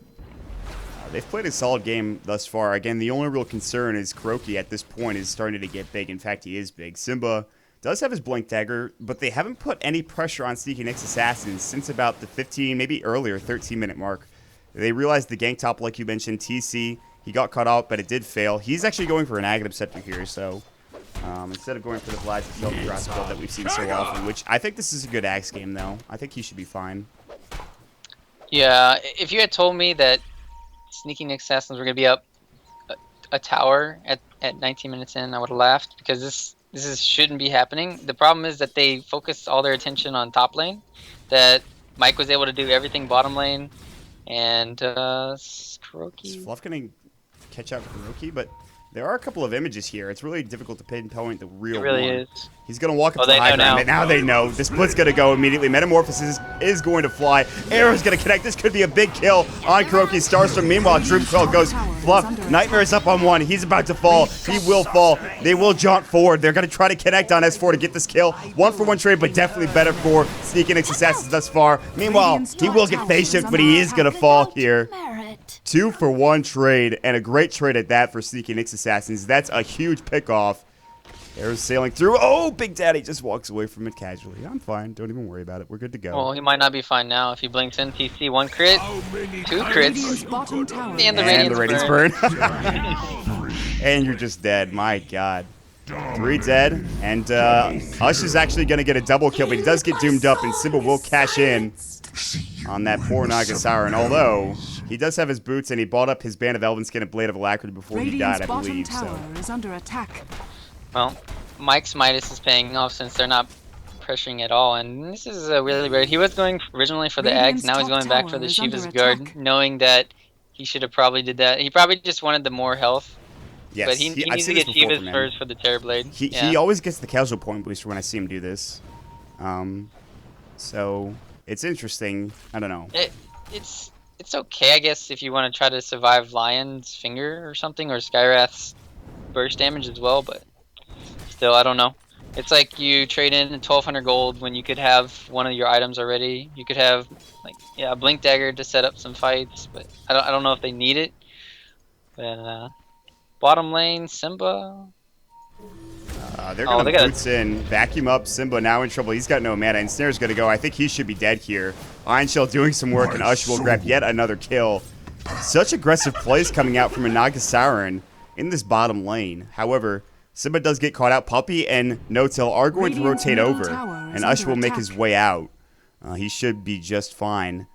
they've played a solid game thus far. Again, the only real concern is Kuroki at this point is starting to get big. In fact, he is big. Simba does have his Blink Dagger, but they haven't put any pressure on Sneaky Nick's Assassins since about the 15, maybe earlier, 13-minute mark. They realized the gank top, like you mentioned, TC, he got caught out, but it did fail. He's actually going for an Aghanim Scepter here, so instead of going for the Vlad's Self-Grass build that we've seen so often, which I think this is a good Axe game, though. I think he should be fine. Yeah, if you had told me that Sneaky Nick Assassins were gonna be up a tower at 19 minutes in, I would have laughed because this shouldn't be happening. The problem is that they focused all their attention on top lane. That Mike was able to do everything bottom lane, and Is Kuroki. Fluff getting catch out Kuroki, but there are a couple of images here. It's really difficult to pinpoint the real It really one. is. He's going to walk up Oh, to the they high know ground. now. Now they know. This split's going to go immediately. Metamorphosis is going to fly. Arrow's going to connect. This could be a big kill on Kuroki Starstorm. Meanwhile, Droop Quill goes fluff. Nightmare is up on one. He's about to fall. He will fall. They will jaunt forward. They're going to try to connect on S4 to get this kill. 1-for-1 trade, but definitely better for Sneak and Assassins thus far. Meanwhile, he will get face shift, but he is going to fall here. 2-for-1 trade, and a great trade at that for Sneaky Nyx Assassins. That's a huge pickoff. Arrows sailing through. Oh, Big Daddy just walks away from it casually. I'm fine. Don't even worry about it. We're good to go. Well, he might not be fine now if he blinks in. TC, 1 crit, 2 crits, Bottom tower. and the And Radiance the Radiance burn. And you're just dead. My God. 3 dead. And Ush is actually going to get a double kill, but he does get doomed up, and Simba will cash in on that poor Nagasauron. Although, he does have his boots, and he bought up his Band of Elven Skin and Blade of Alacrity before he died, I believe. Bottom So. tower is under attack. Well, Mike's Midas is paying off since they're not pressuring at all, and this is really weird. He was going originally for the eggs, now he's going back for the Shiva's Guard, knowing that he should have probably did that. He probably just wanted the more health, Yes, but he I've needs to seen get this before Shiva's from him. first for the Terrorblade. He always gets the casual point booster when I see him do this. So it's interesting. I don't know. It's okay, I guess, if you want to try to survive Lion's Finger or something, or Skyrath's burst damage as well, but still, I don't know. It's like you trade in 1,200 gold when you could have one of your items already. You could have, like, a Blink Dagger to set up some fights, but I don't know if they need it. But bottom lane, Simba. They're going to they gotta- boots in, vacuum up. Simba now in trouble. He's got no mana, and Snare's going to go. I think he should be dead here. Iron Shell doing some work, and Ush will grab yet another kill. Such aggressive plays coming out from a Nagasauron in this bottom lane. However, Simba does get caught out. Puppy and No-Till are going to Radiant's rotate middle over, tower is and Ush under will make his attack. way out. He should be just fine.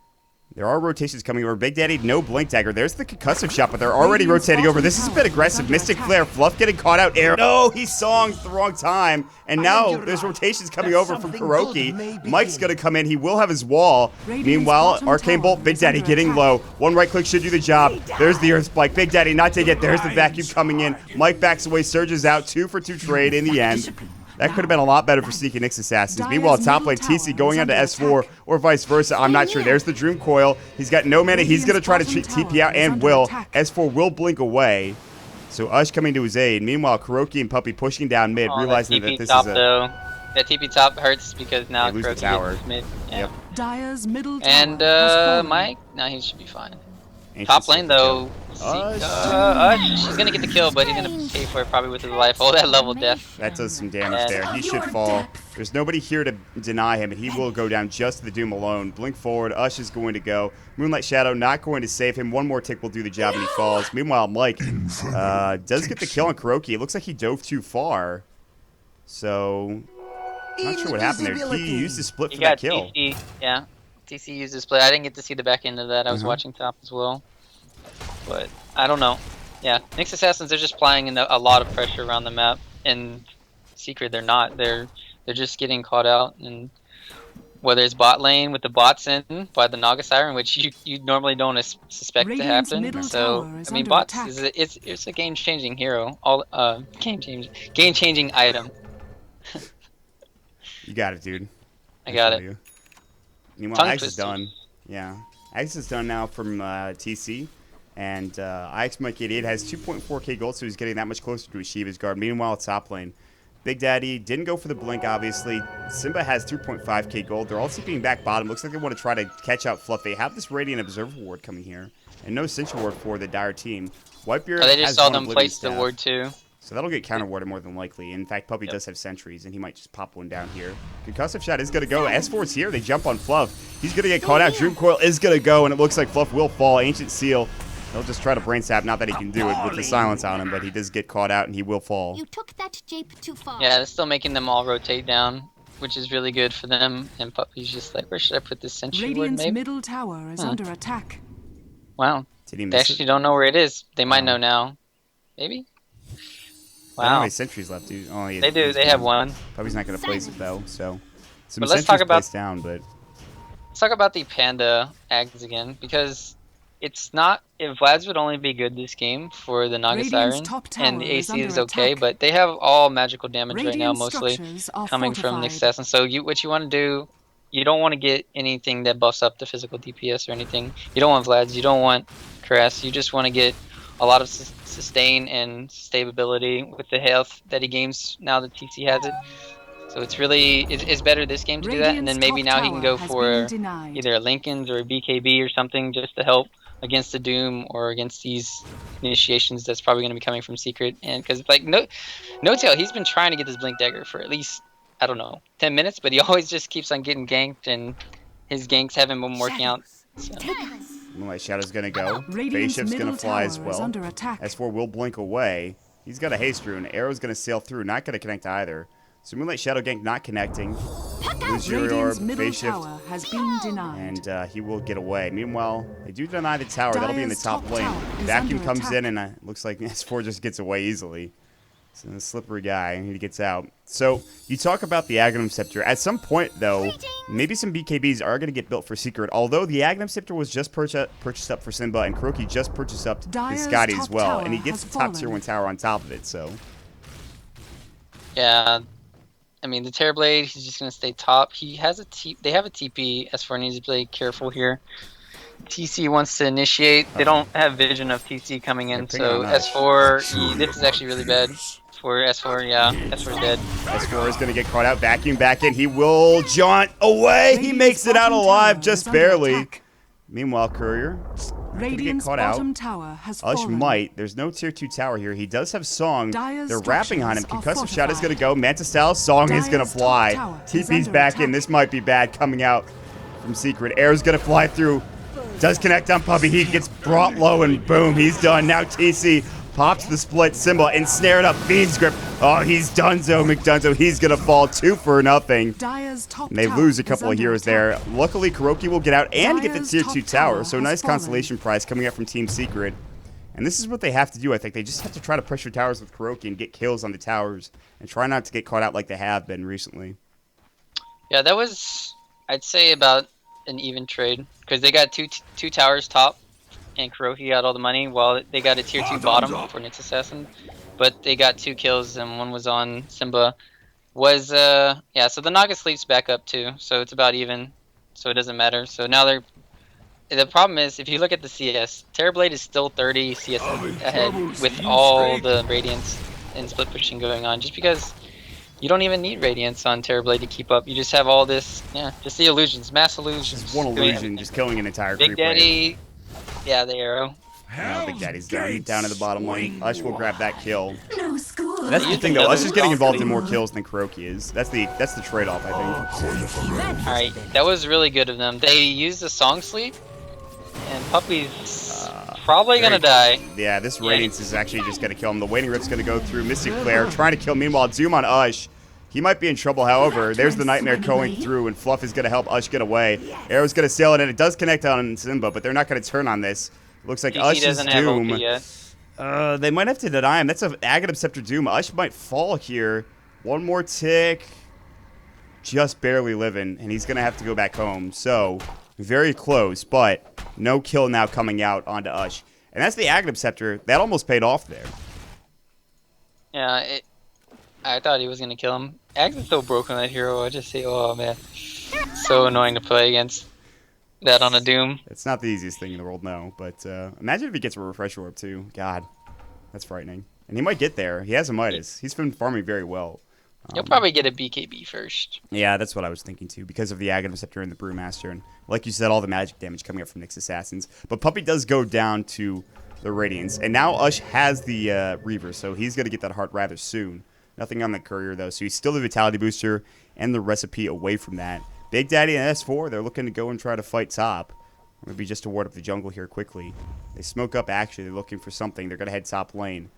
There are rotations coming over. Big Daddy, no Blink Dagger. There's the concussive shot, but they're already Radiant's rotating over. bottom This is a tower bit is aggressive. under Mystic attack. Flare, Fluff getting caught out. Air. No, he songed the wrong time. And now there's rotations coming over from Kuroki. Mike's going to come in. He will have his wall. Radiant's Meanwhile, bottom Arcane tower Bolt, Big is Daddy under getting attack. low. One right click should do the job. There's the Earth Spike. Big Daddy not to get. There's the vacuum coming in. Mike backs away, surges out. 2-for-2 trade in the end. That could have been a lot better for Sneaky Nyx Assassins. Dyer's Meanwhile, top lane, middle TC tower going is on to under S4 attack. or vice versa. I'm not sure. There's the Dream Coil. He's got no mana. He's going to try to Radiant's TP bottom out tower is and under will. attack. S4 will blink away. So Ush coming to his aid. Meanwhile, Kuroki and Puppy pushing down mid, realizing that this top, is a... though. That TP top hurts because now They lose the Kuroki tower. gets mid. Yeah. Yep. Dyer's middle tower And has fallen. Mike, now he should be fine. Ancient Top lane Silver though, Kill. Ush. Ush, he's gonna get the kill, but he's gonna pay for it probably with his life. Oh, that level death. That does some damage there. He should fall. There's nobody here to deny him, and he will go down just to the Doom alone. Blink forward. Ush is going to go. Moonlight Shadow not going to save him. One more tick will do the job, and he falls. Meanwhile, Mike does get the kill on Kuroki. It looks like he dove too far. So, not sure what happened there. He used his split He for that got kill. TC, yeah. TC used his play. I didn't get to see the back end of that. I was Mhm. watching top as well. But I don't know. Yeah, Nyx Assassins are just applying a lot of pressure around the map. And Secret, they're not. They're just getting caught out. And whether it's bot lane with the bots in by the Nagasauron, which you normally don't suspect to Radiant's happen. middle So tower is I mean, under bots attack. it's a game-changing hero. All game-changing item. You got it, dude. I got feel it. you. Meanwhile, Tongue Axe is twisters. done. Yeah. Axe is done now from TC. And Ix Mike 88 has 2.4k gold, so he's getting that much closer to his Shiva's Guard. Meanwhile, top lane. Big Daddy didn't go for the blink, obviously. Simba has 2.5k gold. They're all TPing back bottom. Looks like they want to try to catch out Fluff. They have this Radiant Observer Ward coming here. And no Sentry Ward for the Dire team. Whitebeard Oh, they just has saw one them Oblivion place the Staff. ward too. So that'll get counter warded more than likely. In fact, Puppy does have sentries, and he might just pop one down here. Concussive shot is going to go. S4's here. They jump on Fluff. He's going to get caught out. Dream Coil is going to go, and it looks like Fluff will fall. Ancient Seal. He'll just try to brain sap. Not that he can do it with the silence on him, but he does get caught out, and he will fall. You took that jape too far. Yeah, it's still making them all rotate down, which is really good for them. And Puppy's just like, where should I put this sentry ward? Radiant's Maybe. middle tower is under attack. Wow. Did he They miss actually it? don't know where it is. They might Oh. know now. Maybe. I don't know how Wow. many sentries left, dude. Oh, They do. They have one. Puppy's not going to place it, though, so... Some But let's sentries talk about- placed down, but... Let's talk about the panda ags again, because it's not. If Vlad's would only be good this game for the Naga Radiant's Siren, top tower and the is AC is under okay, attack. but they have all magical damage right now, Radiant mostly structures are coming from the fortified. assassin. So what you want to do, you don't want to get anything that buffs up the physical DPS or anything. You don't want Vlad's, you don't want Caress. You just want to get a lot of sustain and stability with the health that he gains now that TC has it. So it's better this game to do that, and then maybe now he can go for either a Lincoln's or a BKB or something just to help against the Doom or against these initiations that's probably going to be coming from Secret. And because like No Tail, he's been trying to get this Blink Dagger for at least, I don't know, 10 minutes, but he always just keeps on getting ganked, and his ganks haven't been working out. So. Moonlight Shadow's gonna go. Radiant's Spaceship's gonna middle fly as tower is well. under attack. S4 will blink away. He's got a haste rune. Arrow's gonna sail through, not gonna connect either. So Moonlight Shadow gank not connecting. Lose your Radiant's orb, middle phase shift, tower has been denied. and he will get away. Meanwhile, they do deny the tower. That'll be in the Dire's top top lane. tower is Vacuum under comes attack. in, and looks like S4 just gets away easily. So a slippery guy, and he gets out. So you talk about the Aghanim Scepter. At some point, though, maybe some BKBs are going to get built for Secret. Although the Aghanim Scepter was just purchased up for Simba, and Kuroki just purchased up his Scotty as well, and he gets the top tier 1 tower on top of it. So Yeah, I mean the Terrorblade, he's just gonna stay top. He has a They have a TP. S4 needs to play careful here. TC wants to initiate. They don't have vision of TC coming in, so S4. This is actually really bad for S4. Yeah, S4 is dead. S4 is going to get caught out. Vacuum back in. He will jaunt away. He makes it out alive, just barely. Meanwhile, Courier Radiant's caught out. bottom tower has Ush fallen. might. There's no tier 2 tower here. He does have Song. Dire's They're wrapping on him. structures are Concussive Shot is fortified. going to go. Manta Style Song is going to Dire's fly. top tower is TP's under back in. attack. This might be bad coming out from Secret. Air's going to fly through. Does connect on Puppy. He gets brought low and boom, he's done. Now TC pops the split symbol, ensnared up Fiend's Grip. Oh, he's donezo, McDunzo. He's going to fall 2 for nothing. Dire's top And they tower lose a is couple of under heroes attack. there. Luckily, Kuroki will get out and get the Dire's tier top 2 tower. tower So has nice fallen. consolation prize coming out from Team Secret. And this is what they have to do, I think. They just have to try to pressure towers with Kuroki and get kills on the towers. And try not to get caught out like they have been recently. Yeah, that was, I'd say, about an even trade, because they got two towers top, and Kuroki got all the money, while they got a tier 2 bottom for Nyx Assassin. But they got 2 kills, and one was on Simba. Yeah, so the Naga sleeps back up too, so it's about even, so it doesn't matter. So now the problem is, if you look at the CS, Terrorblade is still 30 CS ahead with all the Radiance and split pushing going on, just because you don't even need Radiance on Terrorblade to keep up. You just have all this, yeah, just the illusions, mass illusions. Just one illusion, just killing an entire Big creep wave. Daddy, yeah, the arrow. Now Big Daddy's down in the bottom lane. Ush will grab that kill. No school. That's the thing though, Ush is getting involved in more kills than Kuroki is. That's the trade-off, I think. Alright, that was really good of them. They used the Song Sleep, and Puppy's probably gonna die. Yeah, this Radiance is actually just gonna kill him. The Waiting Rift's gonna go through. Mystic Flare trying to kill. Meanwhile, Zoom on Ush. He might be in trouble, however. There's the Nightmare going through, and Fluff is gonna help Ush get away. Arrow's gonna sail it, and it does connect on Simba, but they're not gonna turn on this. Looks like TC Ush is doesn't have Doom. OP yet. They might have to deny him. That's an Aghanim Scepter Doom. Ush might fall here. One more tick. Just barely living, and he's going to have to go back home. So, very close, but no kill now coming out onto Ush. And that's the Aghanim Scepter. That almost paid off there. Yeah, I thought he was gonna kill him. Ag's so broken, that hero. I just say, oh man, so annoying to play against. That on a Doom. It's not the easiest thing in the world, no. But imagine if he gets a Refresh Orb, too. God, that's frightening. And he might get there. He has a Midas. He's been farming very well. He'll probably get a BKB first. Yeah, that's what I was thinking, too, because of the Aghanim Scepter and the Brewmaster. And like you said, all the magic damage coming up from Nyx Assassins. But Puppy does go down to the Radiance. And now Ush has the Reaver, so he's going to get that heart rather soon. Nothing on the Courier, though. So he's still the Vitality Booster and the Recipe away from that. Big Daddy and S4, they're looking to go and try to fight top. Maybe just to ward up the jungle here quickly. They smoke up, actually. They're looking for something. They're going to head top lane.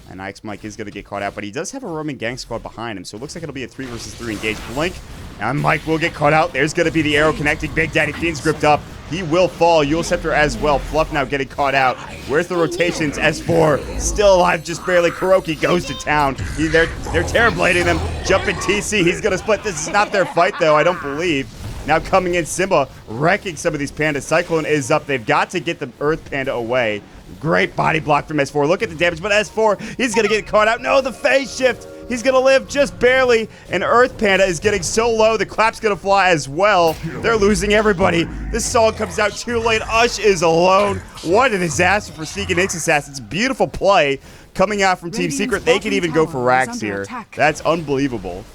And Ike's Mike is going to get caught out, but he does have a roaming gang squad behind him, so it looks like it'll be a 3 versus 3 engage. Blink, and Mike will get caught out. There's going to be the arrow connecting. Big Daddy Fiend's gripped up. He will fall. Yule Scepter as well. Fluff now getting caught out. Where's the rotations? S4 still alive, just barely. Kuroki goes to town. They're terrorblading them. Jumping TC. He's going to split. This is not their fight, though, I don't believe. Now coming in, Simba wrecking some of these pandas. Cyclone is up. They've got to get the Earth Panda away. Great body block from S4. Look at the damage, but S4, he's going to get caught out. No, the phase shift. He's going to live just barely, and Earth Panda is getting so low, the clap's going to fly as well. They're losing everybody. This song comes out too late. Ush is alone. What a disaster for Sneaking Nyx Assassins. Beautiful play coming out from Team Secret. They can even go for racks here. That's unbelievable.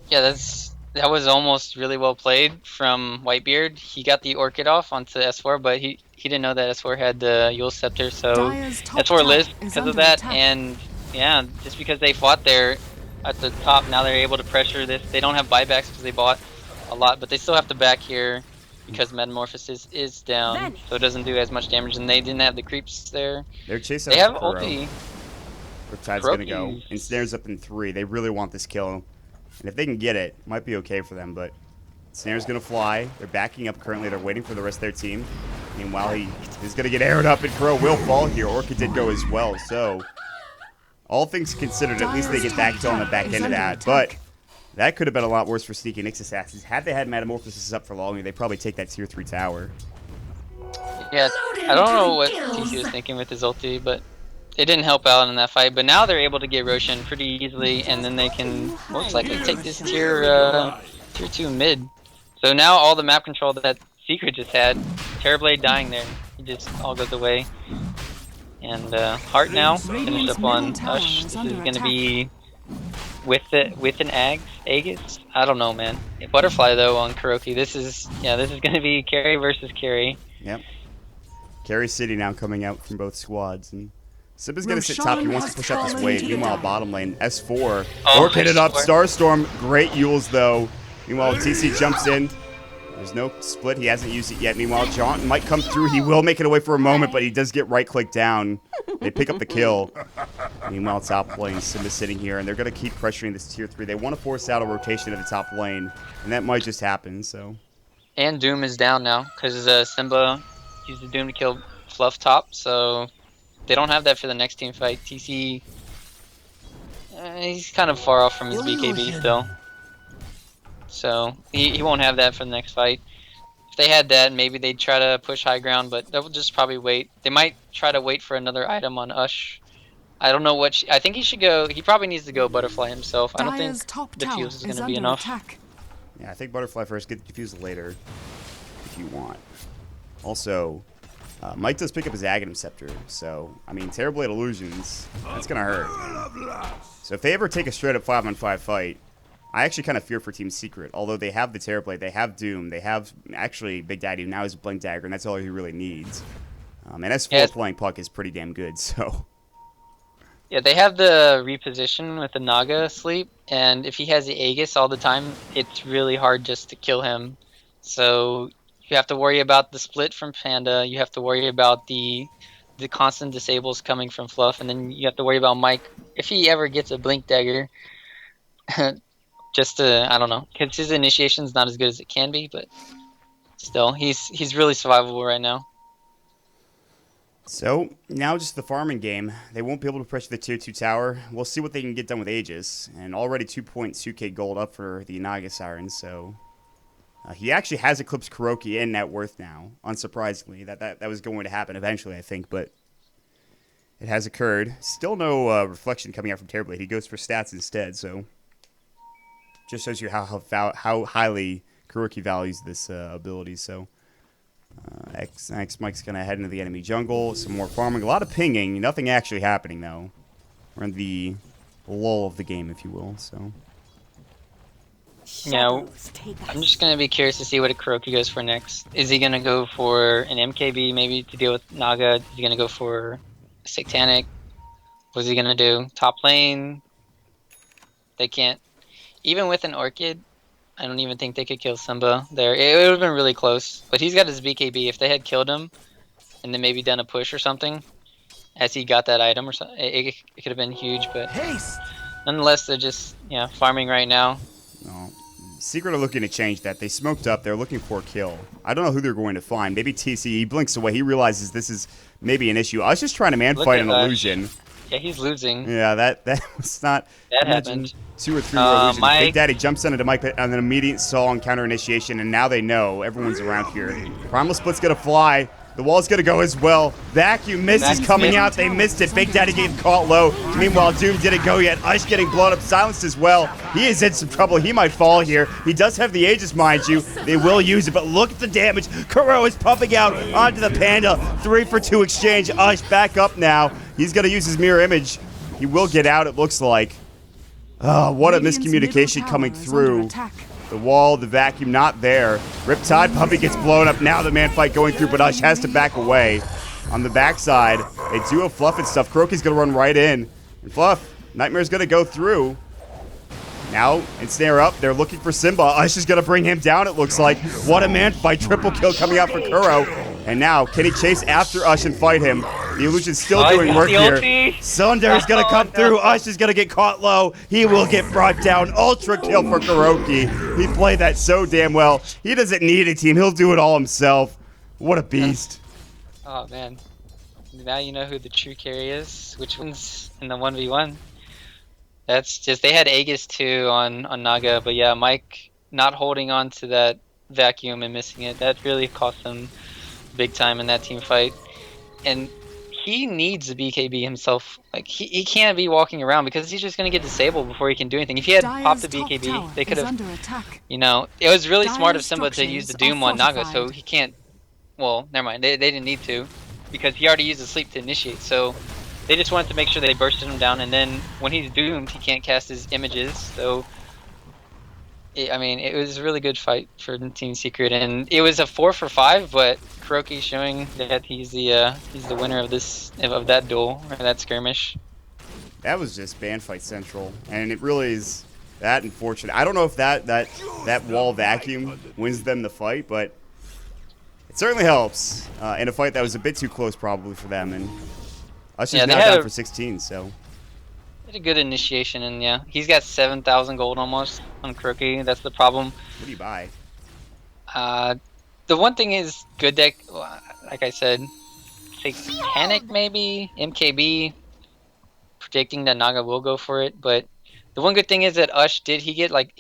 Yeah, that was almost really well played from Whitebeard. He got the Orchid off onto S4, but he didn't know that S4 had the Yule Scepter, so S4 lives because of that, and yeah, just because they fought there at the top, now they're able to pressure this. They don't have buybacks because they bought a lot, but they still have to back here because Metamorphosis is down, so it doesn't do as much damage, and they didn't have the creeps there. They're chasing. They have ulti. Riptide's gonna go. Ensnare's up in 3. They really want this kill, and if they can get it, might be okay for them, but Snare's gonna fly. They're backing up currently. They're waiting for the rest of their team. Meanwhile, he's gonna get aired up, and Crow will fall here. Orchid did go as well, so all things considered, at least they get that kill on the back end of that. But that could have been a lot worse for Sneaky Nyx Assassins. Had they had Metamorphosis up for longer, they'd probably take that tier 3 tower. Yeah, I don't know what TC was thinking with his ulti, but it didn't help out in that fight. But now they're able to get Roshan pretty easily, and then they can most likely take this tier 2 mid. So now all the map control that Secret just had, Terrorblade dying there, he just all goes away. And Heart now finished up on Ush. This is going to be with an Aegis. I don't know, man. Butterfly though on Kuroki. This is going to be carry versus carry. Yep. Carry City now coming out from both squads, and Simba's going to sit top. He wants to push out this wave. Meanwhile, bottom lane S4 Orchid it up. Starstorm, great Yules though. Meanwhile, TC jumps in. There's no split. He hasn't used it yet. Meanwhile, Jaunton might come through. He will make it away for a moment, but he does get right-click down. They pick up the kill. Meanwhile, top lane, Simba's sitting here, and they're going to keep pressuring this tier 3. They want to force out a rotation of the top lane, and that might just happen, so. And Doom is down now, because Simba used the Doom to kill Fluff top, so they don't have that for the next team fight. TC, he's kind of far off from his BKB still. So he won't have that for the next fight. If they had that, maybe they'd try to push high ground, but they'll just probably wait. They might try to wait for another item on Ush. I don't know what. I think he should go. He probably needs to go Butterfly himself. I don't think Diffuse is going to be enough. Yeah, I think Butterfly first. Get Diffuse later if you want. Also, Mike does pick up his Aghanim Scepter, so I mean, Terrorblade Illusions. That's going to hurt. So if they ever take a straight up 5-on-5 fight, I actually kind of fear for Team Secret. Although they have the Terrorblade, they have Doom, they have actually Big Daddy, who now is Blink Dagger, and that's all he really needs. And S4 playing Puck is pretty damn good, so. Yeah, they have the reposition with the Naga sleep, and if he has the Aegis all the time, it's really hard just to kill him. So you have to worry about the split from Panda, you have to worry about the constant disables coming from Fluff, and then you have to worry about Mike. If he ever gets a Blink Dagger, just to, I don't know, because his initiation's not as good as it can be, but still, he's really survivable right now. So, now just the farming game. They won't be able to pressure the tier 2 tower. We'll see what they can get done with Aegis. And already 2.2k gold up for the Naga Siren, so. He actually has eclipsed Kuroki in net worth now, unsurprisingly. That was going to happen eventually, I think, but it has occurred. Still no reflection coming out from Terrorblade. He goes for stats instead, so. Just shows you how highly Kuroki values this ability. So, X Mike's going to head into the enemy jungle. Some more farming. A lot of pinging. Nothing actually happening, though. We're in the lull of the game, if you will. So. Yeah, I'm just going to be curious to see what a Kuroki goes for next. Is he going to go for an MKB, maybe, to deal with Naga? Is he going to go for a Satanic? What's he going to do? Top lane? They can't. Even with an Orchid, I don't even think they could kill Simba there. It would have been really close. But he's got his BKB. If they had killed him and then maybe done a push or something, as he got that item or something, it could have been huge. But nonetheless, they're just farming right now. No. Secret are looking to change that. They smoked up. They're looking for a kill. I don't know who they're going to find. Maybe TC. He blinks away. He realizes this is maybe an issue. I was just trying to man fight an illusion. Yeah, he's losing. Yeah, that was not. That happened. 2 or 3 more illusions. Mike. Big Daddy jumps into Mike on an immediate song counter initiation, and now they know everyone's around here. Primal Split's gonna fly. The wall's gonna go as well. Vacuum misses coming out. They missed it. Big Daddy getting caught low. Meanwhile, Doom didn't go yet. Ush getting blown up, silenced as well. He is in some trouble. He might fall here. He does have the Aegis, mind you. They will use it, but look at the damage. Kuro is pumping out onto the Panda. 3 for 2 exchange. Ush back up now. He's gonna use his mirror image. He will get out, it looks like. Oh, what a miscommunication coming through. The wall, the vacuum, not there. Riptide Puppy gets blown up. Now the man fight going through, but Ush has to back away. On the backside, they do have Fluff and stuff. Kuroki's going to run right in. And Fluff, Nightmare's going to go through. Now, ensnare up. They're looking for Simba. Ush is going to bring him down, it looks like. What a man fight. Triple kill coming out for Kuro. And now, can he chase after Ush and fight him? The illusion's still doing work here. Sunder is going to come through. Ush is going to get caught low. He will get brought down. Ultra kill for Kuroki. He played that so damn well. He doesn't need a team. He'll do it all himself. What a beast. Oh, man. Now you know who the true carry is. Which one's in the 1v1. That's just, they had Aegis too on Naga. But yeah, Mike not holding on to that vacuum and missing it. That really cost them big time in that team fight. And he needs a BKB himself. Like he can't be walking around because he's just gonna get disabled before he can do anything. If he had popped the BKB, they could have. You know, it was really smart of Simba to use the Doom on Naga, so he can't. Well, never mind. They didn't need to, because he already used the sleep to initiate. So they just wanted to make sure they bursted him down, and then when he's doomed, he can't cast his images. So I mean, it was a really good fight for Team Secret, and it was a 4 for 5. But Kuroki showing that he's the winner of that duel or that skirmish. That was just band fight central, and it really is that unfortunate. I don't know if that wall vacuum wins them the fight, but it certainly helps in a fight that was a bit too close probably for them. And Ush is now down for 16, so. A good initiation, and yeah, he's got 7,000 gold almost on Kuroki. That's the problem. What do you buy? The one thing is good deck, like I said, Satanic maybe, MKB, predicting that Naga will go for it. But the one good thing is that Ush did get like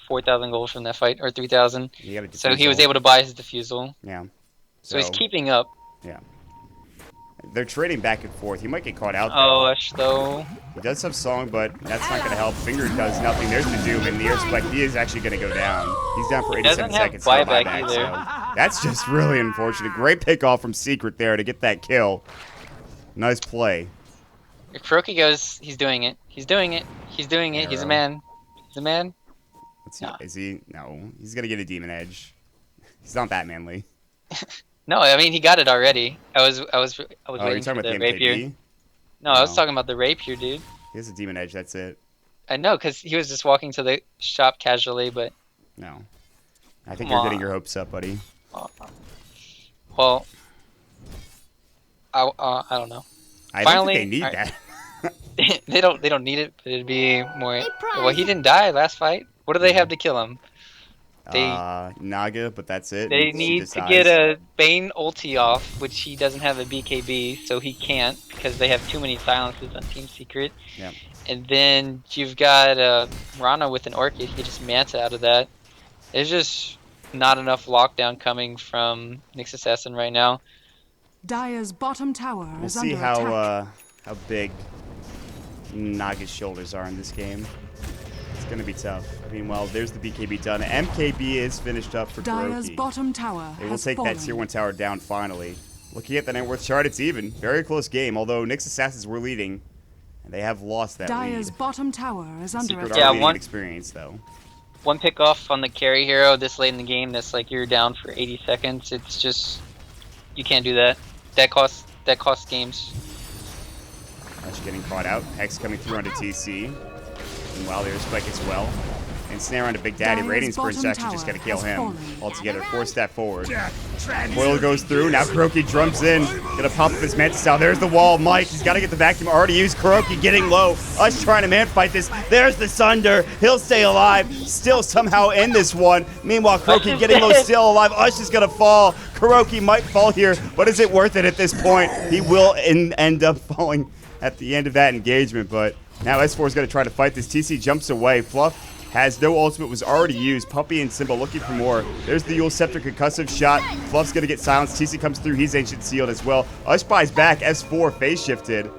4,000 gold from that fight, or 3,000. So he was able to buy his defusal. Yeah. So he's keeping up. Yeah. They're trading back and forth. He might get caught out, though. Oh, Ush, though. He does have Song, but that's not going to help. Finger does nothing. There's the Doom, and the Air Spike, he is actually going to go down. He's down for 87 seconds. He doesn't have buyback either. So that's just really unfortunate. Great pick off from Secret there to get that kill. Nice play. If Kuroki goes, he's doing it. He's doing it. He's doing it. He's a man. He's a man. Let's see. No. Is he? No. He's going to get a Demon Edge. He's not that manly. No, I mean he got it already. I was waiting for the rapier. No, I was talking about the rapier, dude. He has a Demon Edge. That's it. I know, because he was just walking to the shop casually, but. No, I think you're getting your hopes up, buddy. Well, I don't know. I don't think they need that. they don't need it, but it'd be more. Well, he didn't die last fight. What do they have to kill him? Naga, but that's it. They need to get a Bane ulti off, which he doesn't have a BKB, so he can't, because they have too many silences on Team Secret. Yeah. And then you've got Rana with an Orchid. He just Manta out of that. There's just not enough lockdown coming from Nyx Assassin right now. Dire's bottom tower we'll is see under attack. How big Naga's shoulders are in this game. It's going to be tough. Meanwhile, there's the BKB done. MKB is finished up for Dire's Kuroki. bottom tower They will take that tier 1 tower down finally. Looking at the net worth chart, it's even. Very close game, although Nyx Assassins were leading, and they have lost that Dire's lead. bottom tower is under Secret attack. are leading experience, though. One pick off on the carry hero this late in the game. That's like you're down for 80 seconds. It's just you can't do that. That costs games. Rush getting caught out. Hex coming through onto TC. Meanwhile, there's Spike as well. And snare onto Big Daddy. Radiance Burst actually just got to kill him altogether. 4-step forward. Coil goes through. Now Kuroki jumps in. Gonna pop up his Manta style. There's the wall. Mike, he's got to get the vacuum. Already used. Kuroki getting low. Ush trying to man fight this. There's the Sunder. He'll stay alive. Still somehow in this one. Meanwhile, Kuroki getting low, still alive. Ush is gonna fall. Kuroki might fall here, but is it worth it at this point? He will end up falling at the end of that engagement, but Now S4 is going to try to fight this. TC jumps away. Fluff has no ultimate, was already used. Puppey and Simba looking for more. There's the Yule Scepter concussive shot. Fluff's going to get silenced. TC comes through. He's Ancient Sealed as well. Ush buys back. S4 phase shifted.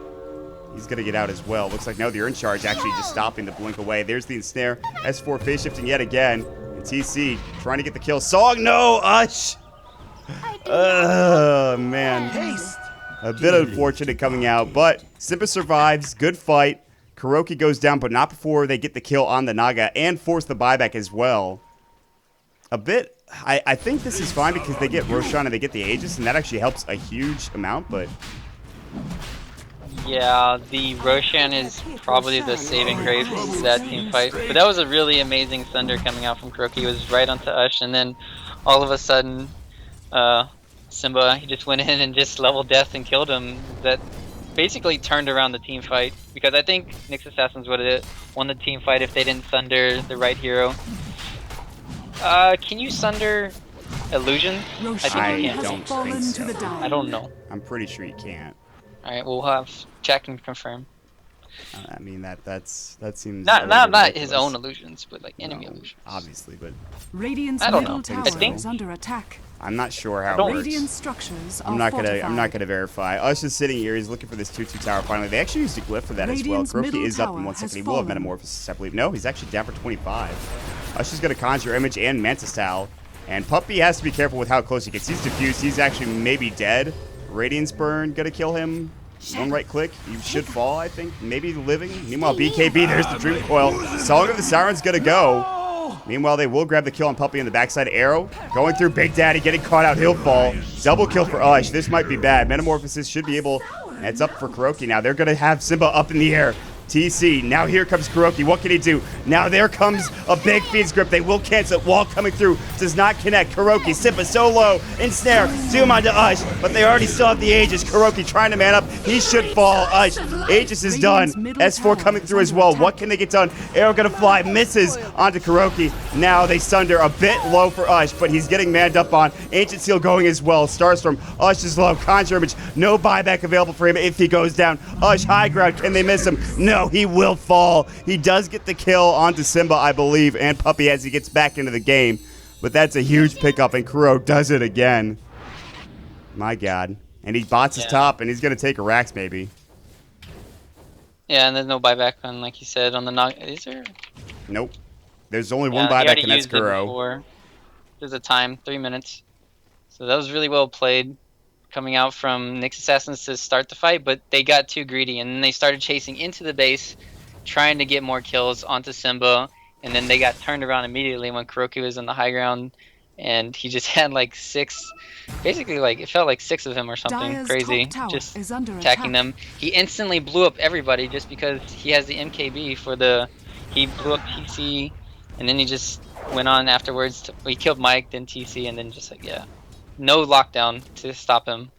He's going to get out as well. Looks like now the Urn Charge actually just stopping the blink away. There's the Ensnare. S4 phase shifting yet again. And TC trying to get the kill. Song, no! Ush! Oh, man. A bit unfortunate coming out, but Simba survives. Good fight. Kuroki goes down, but not before they get the kill on the Naga and force the buyback as well. A bit... I think this is fine because they get Roshan and they get the Aegis, and that actually helps a huge amount, but... Yeah, the Roshan is probably the saving grace of that team fight. But that was a really amazing thunder coming out from Kuroki. It was right onto Ush, and then all of a sudden, Simba, he just went in and just level death and killed him. That basically turned around the team fight, because I think Nyx Assassins would have won the team fight if they didn't thunder the right hero. Can you sunder Illusion? I think you can. Don't think so. I don't know. I'm pretty sure you can't. Alright, we'll have check and confirm. I mean, that seems... Not his own illusions, but like enemy illusions. Obviously, but... Radiant's I don't middle know. tower I think- is under attack. I'm not sure how it works. Radiant structures I'm are not fortified. gonna verify. Ush is sitting here. He's looking for this 2/2 tower. Finally, they actually used a glyph for that Radiant's as well. Kuroki middle is up in tower 1 has second. He will have fallen. Metamorphosis, I believe. No, he's actually down for 25. Ush is gonna conjure Image and Mantis Towel, and Puppey has to be careful with how close he gets. He's diffused. He's actually maybe dead. Radiance Burn gonna kill him. One right click. He should fall, I think. Maybe living. Meanwhile, BKB. There's the Dream Coil. Song of the Siren's gonna go. Meanwhile, they will grab the kill on Puppey in the backside. Arrow going through Big Daddy, getting caught out. He'll fall. Double kill for Ush. This might be bad. Metamorphosis should be able... It's up for Kuroki now. They're going to have Simba up in the air. TC. Now here comes Kuroki. What can he do? Now there comes a big Fiend's Grip. They will cancel it. Wall coming through. Does not connect. Kuroki. Simba so low. Ensnare. Zoom onto Ush. But they already still have the Aegis. Kuroki trying to man up. He should fall. Ush. Aegis is done. S4 coming through as well. What can they get done? Arrow gonna fly. Misses onto Kuroki. Now they sunder a bit low for Ush, but he's getting manned up on. Ancient Seal going as well. Starstorm. Ush is low. Conjure Image. No buyback available for him if he goes down. Ush high ground. Can they miss him? No. He will fall. He does get the kill onto Simba, I believe, and Puppey as he gets back into the game. But that's a huge pickup, and Kuro does it again. My God. And he bots his top, and he's going to take a Rax, maybe. Yeah, and there's no buyback on, like you said, on the Nog. Is there? Nope. There's only one he buyback, already and that's used it Kuro. before. There's a time, 3 minutes. So that was really well played, coming out from Nyx Assassins to start the fight, but they got too greedy, and then they started chasing into the base, trying to get more kills onto Simba, and then they got turned around immediately when Kuroki was on the high ground, and he just had like 6, basically like, it felt like 6 of him or something Dire's crazy, top tower just is under attacking attack. them. He instantly blew up everybody just because he has the MKB for the, he blew up TC, and then he just went on afterwards, he killed Mike, then TC, and then just like, yeah. No lockdown to stop him.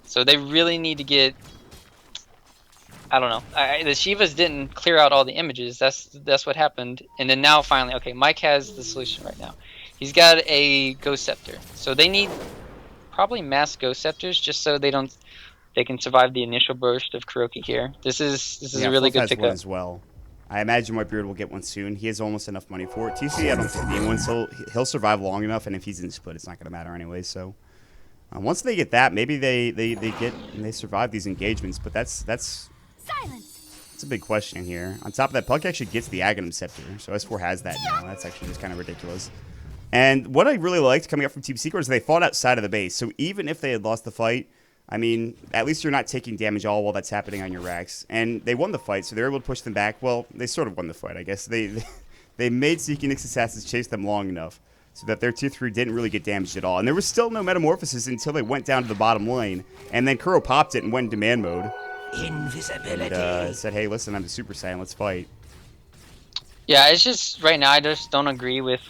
So they really need to get... I don't know. The Shivas didn't clear out all the images. That's what happened. And then now finally, okay, Mike has the solution right now. He's got a Ghost Scepter. So they need probably mass Ghost Scepters just so they can survive the initial burst of Kuroki here. This is a really good Fluff has one pickup. as well. I imagine Whitebeard will get one soon. He has almost enough money for it. TC, I don't think he needs one, so he'll survive long enough, and if he's in split, it's not going to matter anyway, so... once they get that, maybe they survive these engagements, but that's a big question here. On top of that, Puck actually gets the Aghanim Scepter, so S4 has that now. That's actually just kind of ridiculous. And what I really liked coming up from Team Secret is they fought outside of the base, so even if they had lost the fight, I mean, at least you're not taking damage all while that's happening on your racks. And they won the fight, so they were able to push them back. Well, they sort of won the fight, I guess. They made Seeking Nyx Assassins chase them long enough so that their tier 3 didn't really get damaged at all. And there was still no Metamorphosis until they went down to the bottom lane. And then Kuro popped it and went in demand mode. Invisibility. And said, hey, listen, I'm the Super Saiyan, let's fight. Yeah, it's just, right now, I just don't agree with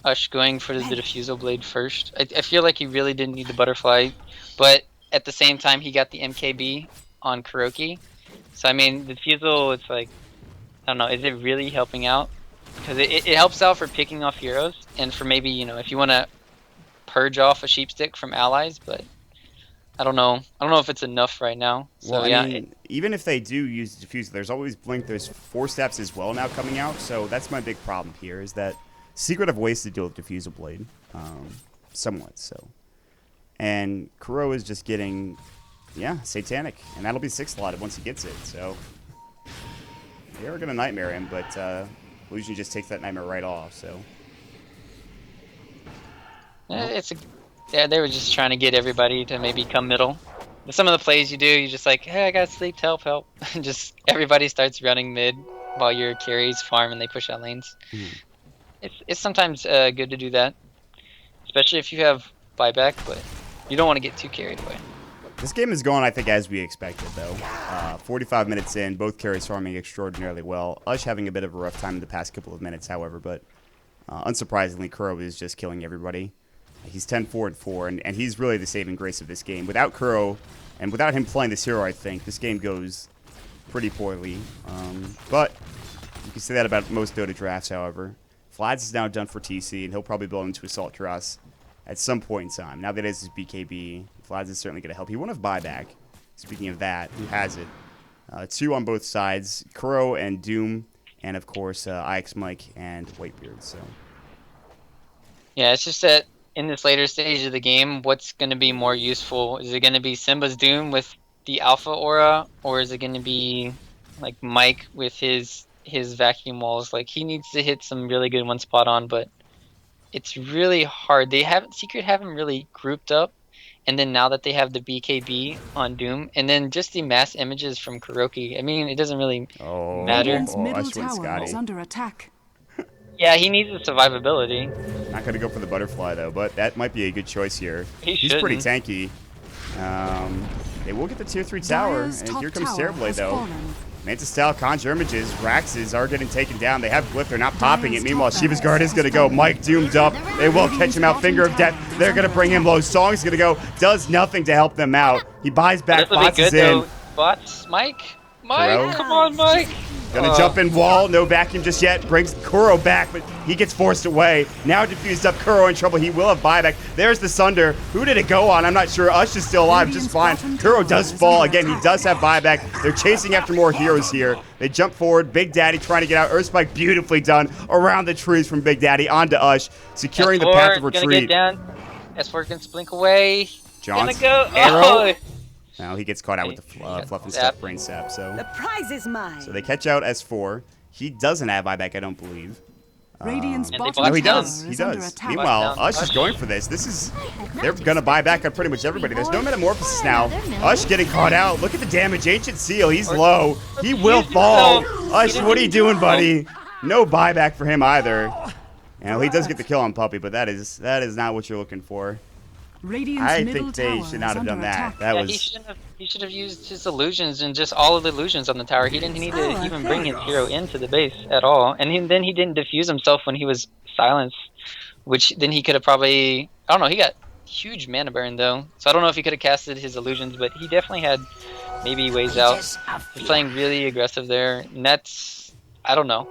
Ush going for the Diffusal Blade first. I feel like he really didn't need the Butterfly, but at the same time, he got the MKB on Kuroki. So, I mean, the Diffusal, it's like, I don't know, is it really helping out? Because it helps out for picking off heroes, and for maybe, you know, if you want to purge off a Sheepstick from allies, but I don't know. I don't know if it's enough right now. So Well, I yeah, mean, even if they do use the diffuser, there's always Blink. There's 4 steps as well now coming out. So that's my big problem here is that Secret have ways to deal with Diffusal Blade, somewhat so. And Kuro is just getting, yeah, Satanic. And that'll be 6 slotted once he gets it. So they are going to Nightmare him, but Illusion just takes that Nightmare right off. So yeah, they were just trying to get everybody to maybe come middle. Some of the plays you do, you're just like, hey, I got sleep, help. And just everybody starts running mid while your carries farm and they push out lanes. It's sometimes good to do that, especially if you have buyback, but you don't want to get too carried away. this game is going, I think, as we expected, though. 45 minutes in, both carries farming extraordinarily well. Ush having a bit of a rough time in the past couple of minutes, however, but unsurprisingly, Kuro is just killing everybody. He's 10-4-4, and he's really the saving grace of this game. Without Kuro, and without him playing this hero, I think, this game goes pretty poorly. But you can say that about most Dota drafts, however. Flads is now done for TC, and he'll probably build into Assault Truss at some point in time. Now that it is his BKB, Flads is certainly going to help. He won't have buyback. Speaking of that, who has it? 2 on both sides, Kuro and Doom, and of course, IX Mike and Whitebeard. So Yeah, it's just that in this later stage of the game, what's going to be more useful? Is it going to be Simba's Doom with the Alpha Aura, or is it going to be like Mike with his vacuum walls? Like, he needs to hit some really good one spot on, but it's really hard. Secret haven't really grouped up, and then now that they have the BKB on Doom, and then just the mass images from Kuroki, I mean, it doesn't really matter. Radiant's middle Ush went tower Scotty. is under attack. Yeah, he needs the survivability. Not going to go for the butterfly, though, but that might be a good choice here. He's pretty tanky. They will get the tier 3 tower, Dire's and top here comes tower Terrorblade, has though. fallen. Mantis Style, Conjure Images, Raxes are getting taken down. They have Glyph, they're not popping it. Dire's Meanwhile, top Shiva's tower Guard is going to go. Mike doomed up. They will catch him out. Finger of Death, they're going to bring him low. Song's going to go. Does nothing to help them out. He buys back, This will be Bots is good, in. though. Bots, Mike, Kuro? come on, Mike. Gonna jump in wall, no vacuum just yet. Brings Kuro back, but he gets forced away. Now diffused up, Kuro in trouble. He will have buyback. There's the Sunder. Who did it go on? I'm not sure. Ush is still alive, just fine. Kuro does fall. Again, he does have buyback. They're chasing after more heroes here. They jump forward. Big Daddy trying to get out. Earthspike beautifully done around the trees from Big Daddy onto Ush, securing the path of Gonna retreat. get down. S4 can blink away. John's Gonna go. arrow. Oh. Now he gets caught out with the fluff and Sap. stuff, brain sap. So The prize is mine. they catch out S4. He doesn't have buyback, I don't believe. Radiant's And they bottom block No, he tower does. He is under does. attack. Meanwhile, Block Ush down is going for this. They're gonna buy back on pretty much everybody. There's no metamorphosis now. Ush getting caught out. Look at the damage. Ancient Seal. He's low. He will fall. Ush, what are you doing, buddy? No buyback for him either. Now he does get the kill on Puppy, but that is not what you're looking for. Radiant's I middle think they tower should not is have done under that. attack. That Yeah, was he should have used his illusions and just all of the illusions on the tower. He didn't need to even bring his hero into the base at all. And then he didn't diffuse himself when he was silenced, which then he could have probably, I don't know, he got huge mana burn though. So I don't know if he could have casted his illusions, but he definitely had maybe ways out. He's playing really aggressive there. And that's, I don't know.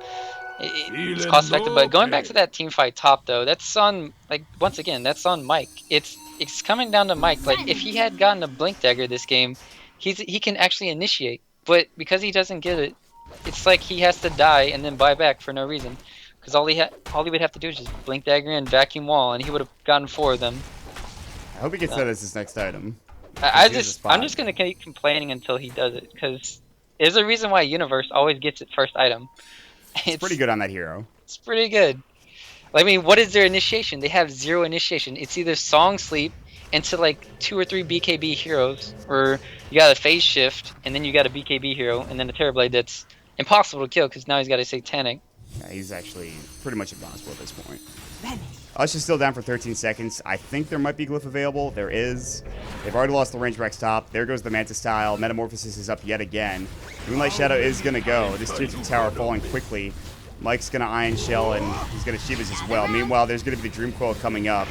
It's cost effective, but going back to that team fight top though, that's on, like, once again, that's on Mike. It's coming down to Mike. Like, if he had gotten a blink dagger this game, he can actually initiate, but because he doesn't get it, it's like he has to die and then buy back for no reason, because all he would have to do is just blink dagger and vacuum wall, and he would have gotten 4 of them. I hope he gets that as his next item. I'm just gonna keep complaining until he does it, because there's a reason why Universe always gets its first item. It's pretty good on that hero. It's pretty good. I mean, what is their initiation? They have 0 initiation. It's either Song Sleep into like 2 or 3 BKB heroes, or you got a phase shift, and then you got a BKB hero, and then a Terrorblade that's impossible to kill because now he's got a Satanic. Yeah, he's actually pretty much impossible at this point. Ush is still down for 13 seconds. I think there might be Glyph available. There is. They've already lost the range Rex top. There goes the Mantis Style. Metamorphosis is up yet again. Moonlight Shadow is going to go. This tier 2 tower falling quickly. Mike's going to Iron Shell, and he's going to Shivas as well. Meanwhile, there's going to be the Dream Coil coming up.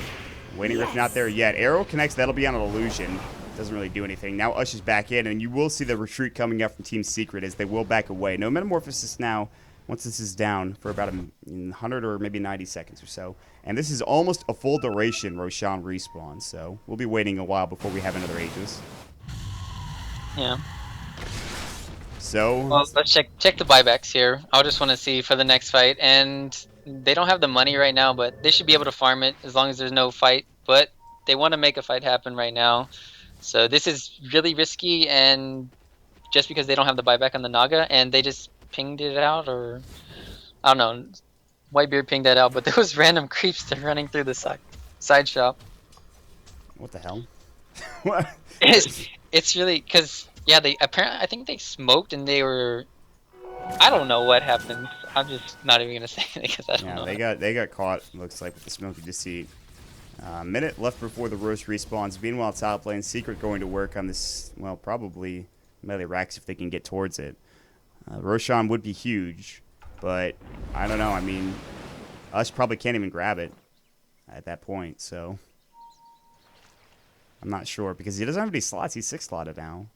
Waiting Rift not there yet. Arrow connects. That'll be on an illusion. Doesn't really do anything. Now Ush is back in, and you will see the retreat coming up from Team Secret as they will back away. No Metamorphosis now once this is down for about 100 or maybe 90 seconds or so. And this is almost a full duration Roshan respawn, so we'll be waiting a while before we have another Aegis. Yeah. So Well, let's check the buybacks here. I just want to see for the next fight, and they don't have the money right now, but they should be able to farm it as long as there's no fight. But they want to make a fight happen right now, so this is really risky. And just because they don't have the buyback on the Naga, and they just pinged it out, or I don't know, Whitebeard pinged that out. But there was random creeps that are running through the side shop. what the hell? What? It's really because. Yeah, they apparently. I think they smoked and they were. I don't know what happened. I'm just not even gonna say it because I don't know. They got caught. Looks like with the smoky deceit. Minute left before the roast respawns. Meanwhile, top lane Secret going to work on this. Well, probably melee racks if they can get towards it. Roshan would be huge, but I don't know. I mean, us probably can't even grab it at that point. So I'm not sure because he doesn't have any slots. He's 6 slotted now.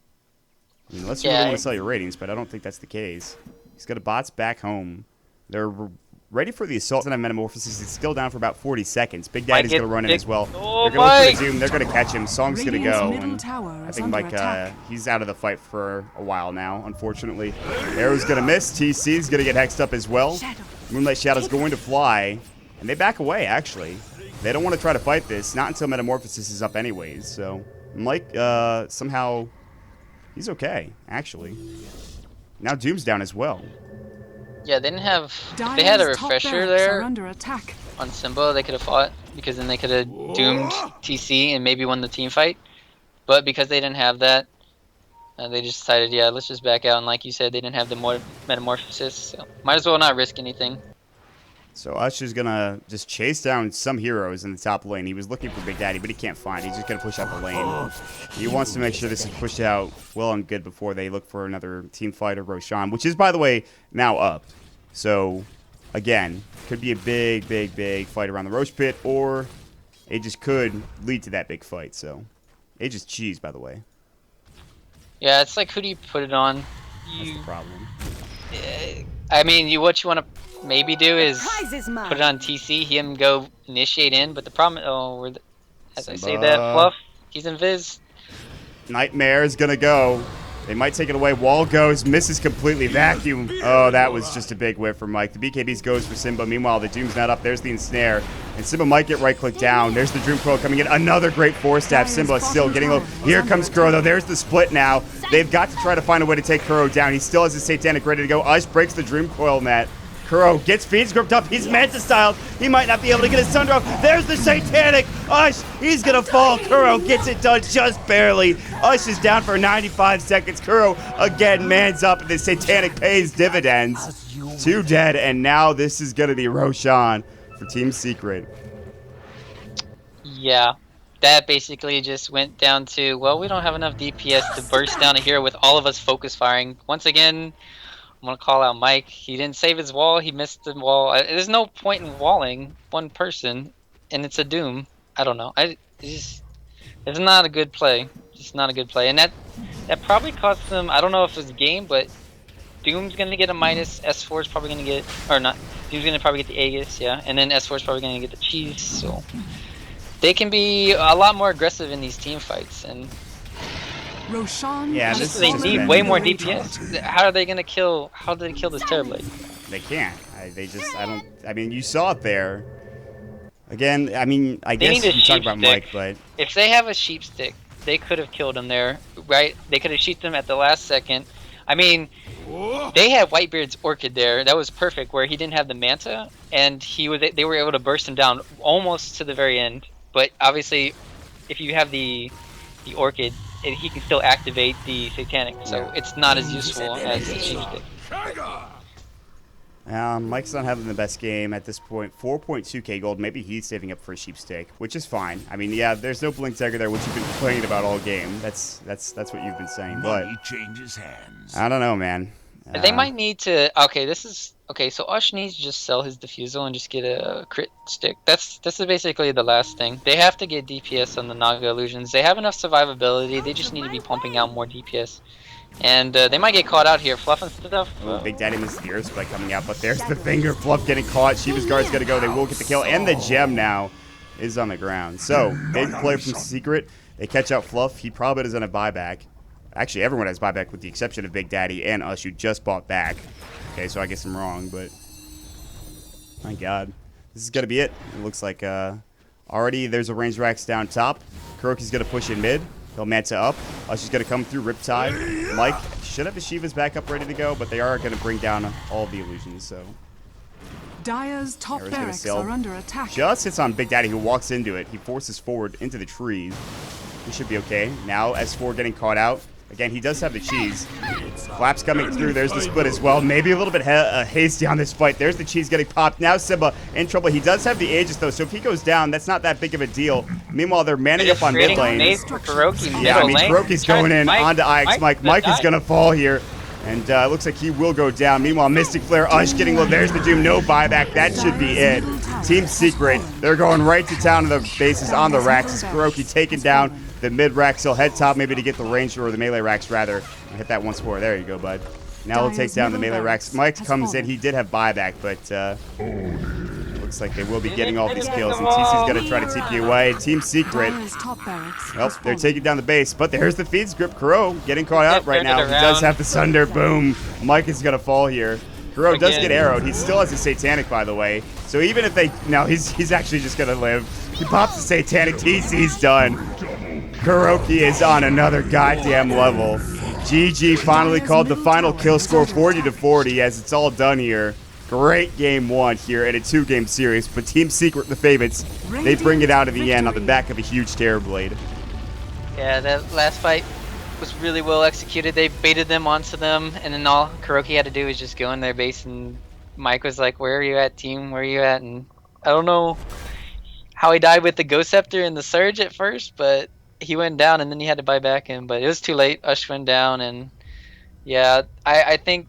I mean, unless you really want to sell your ratings, but I don't think that's the case. He's got a bots back home. They're ready for the assault and metamorphosis. He's still down for about 40 seconds. Big Daddy's going to run in as well. Oh, they're going to look for the Doom. They're going to catch him. Song's going to go. And I think Mike, he's out of the fight for a while now, unfortunately. Arrow's going to miss. TC's going to get hexed up as well. Moonlight Shadow's going to fly. And they back away, actually. They don't want to try to fight this. Not until metamorphosis is up anyways. So Mike somehow... He's okay, actually. Now Doom's down as well. Yeah, they didn't have. If they had a refresher there under attack. on Simba, they could have fought because then they could have doomed TC and maybe won the team fight. But because they didn't have that, they just decided, yeah, let's just back out. And like you said, they didn't have the metamorphosis, so might as well not risk anything. So Ush is gonna just chase down some heroes in the top lane. He was looking for Big Daddy, but he can't find. He's just gonna push out the lane. He wants to make sure this is pushed out well and good before they look for another team fight or Roshan, which is, by the way, now up. So again, could be a big fight around the Roche Pit, or it just could lead to that big fight. So Aegis cheese, by the way. Yeah, it's like, who do you put it on? That's the problem. I mean, what you want to maybe do is put it on TC, him go initiate in, but the problem, as I say that, Fluff, he's invis. Nightmare is gonna go. They might take it away. Wall goes, misses completely. Vacuum. Oh, that was just a big whiff for Mike. The BKBs goes for Simba. Meanwhile, the Doom's not up. There's the ensnare. And Simba might get right-click down. There's the Doom Coil coming in. Another great 4-stab. Simba still getting low. Here comes Kuro, though. There's the split now. They've got to try to find a way to take Kuro down. He still has his Satanic ready to go. Ice breaks the Dream Coil net. Kuro gets Feeds gripped up. He's Manta styled. He might not be able to get his Thunder off. There's the Satanic. Ush, he's going to fall. Kuro gets it done just barely. Ush is down for 95 seconds. Kuro again mans up, and the Satanic pays dividends. 2 dead, and now this is going to be Roshan for Team Secret. Yeah, that basically just went down to, well, we don't have enough DPS to burst down a hero with all of us focus firing. Once again, I'm going to call out Mike. He didn't save his wall. He missed the wall. There's no point in walling one person, and it's a Doom. I don't know. It's not a good play. Just not a good play. And that probably cost them, I don't know if it's a game, but Doom's going to get a minus. S4 is probably going to get, or not. Doom's going to probably get the Aegis, yeah. And then S4 is probably going to get the cheese. So they can be a lot more aggressive in these team fights. And Roshan, yeah, they need way more DPS. How are they gonna kill? How do they kill this Terrorblade? They can't. I mean, you saw it there. Again, I mean, I guess you talk about Mike, but if they have a sheep stick, they could have killed him there, right? They could have sheeped him at the last second. I mean, they had Whitebeard's Orchid there. That was perfect, where he didn't have the Manta, and they were able to burst him down almost to the very end. But obviously, if you have the Orchid, he can still activate the Satanic, so it's not as useful as the sheep stick. Mike's not having the best game at this point. 4.2k gold. Maybe he's saving up for a sheep stick, which is fine. I mean, yeah, there's no Blink Dagger there, which you've been complaining about all game. That's what you've been saying. But Money changes hands. I don't know, man. They might need to. Okay, so Ush needs to just sell his Diffusal and just get a crit stick. This is basically the last thing. They have to get DPS on the Naga Illusions. They have enough survivability. They just need to be pumping out more DPS. And they might get caught out here. Fluff and stuff. Oh, Big Daddy misses the Earth Spike coming out, but there's the finger. Fluff getting caught. Shiva's guard's gonna go. They will get the kill, and the gem now is on the ground. So, big play from Secret. They catch out Fluff. He probably doesn't have buyback. Actually, everyone has buyback with the exception of Big Daddy and us, who just bought back. Okay, so I guess I'm wrong, but my God, this is gonna be it. It looks like already there's a range racks down top. Kuroki's gonna push in mid. He'll Manta up. She's going to come through Riptide. Mike should have his Shiva's back up ready to go, but they are going to bring down all the illusions, so. Dire's top Arrow's gonna barracks sail. are under attack. Just hits on Big Daddy, who walks into it. He forces forward into the trees. He should be okay. Now, S4 getting caught out. Again, he does have the cheese. Flaps coming through. There's the split as well. Maybe a little bit hasty on this fight. There's the cheese getting popped. Now Simba in trouble. He does have the Aegis, though, so if he goes down, that's not that big of a deal. Meanwhile, they're manning up on mid lane. Yeah, I mean, Kuroki's going in onto Ix. Mike is going to fall here. And it looks like he will go down. Meanwhile, Mystic Flare, Ush getting low. There's the Doom, no buyback. That should be it. Team Secret, they're going right to town to the bases on the racks. Kuroki taking down the mid racks. He'll head top maybe to get the range, or the melee racks rather. Hit that once more. There you go, bud. Now he'll take down the melee racks. Mike comes in. He did have buyback, but looks like they will be getting all these kills. And TC's going to try to TP away. Team Secret. Well, they're taking down the base, but there's the feed script. Kuro getting caught out right now. He does have the Sunder. Boom. Mike is going to fall here. Kuro does get arrowed. He still has a Satanic, by the way. So even if they... No, he's actually just going to live. He pops the Satanic. TC's done. Kuroki is on another goddamn level. GG finally called the final kill score 40-40 as it's all done here. Great game one here in a 2-game series, but Team Secret, the favorites, they bring it out at the end on the back of a huge Terrorblade. Yeah, that last fight was really well executed. They baited them onto them, and then all Kuroki had to do was just go in their base, and Mike was like, "Where are you at, team? Where are you at?" And I don't know how he died with the Ghost Scepter and the Surge at first, but he went down, and then he had to buy back in. But it was too late. Ush went down, and yeah, I think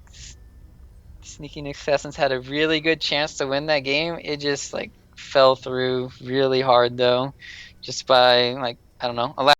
Sneaking Assassins had a really good chance to win that game. It just like fell through really hard though, just by like I don't know.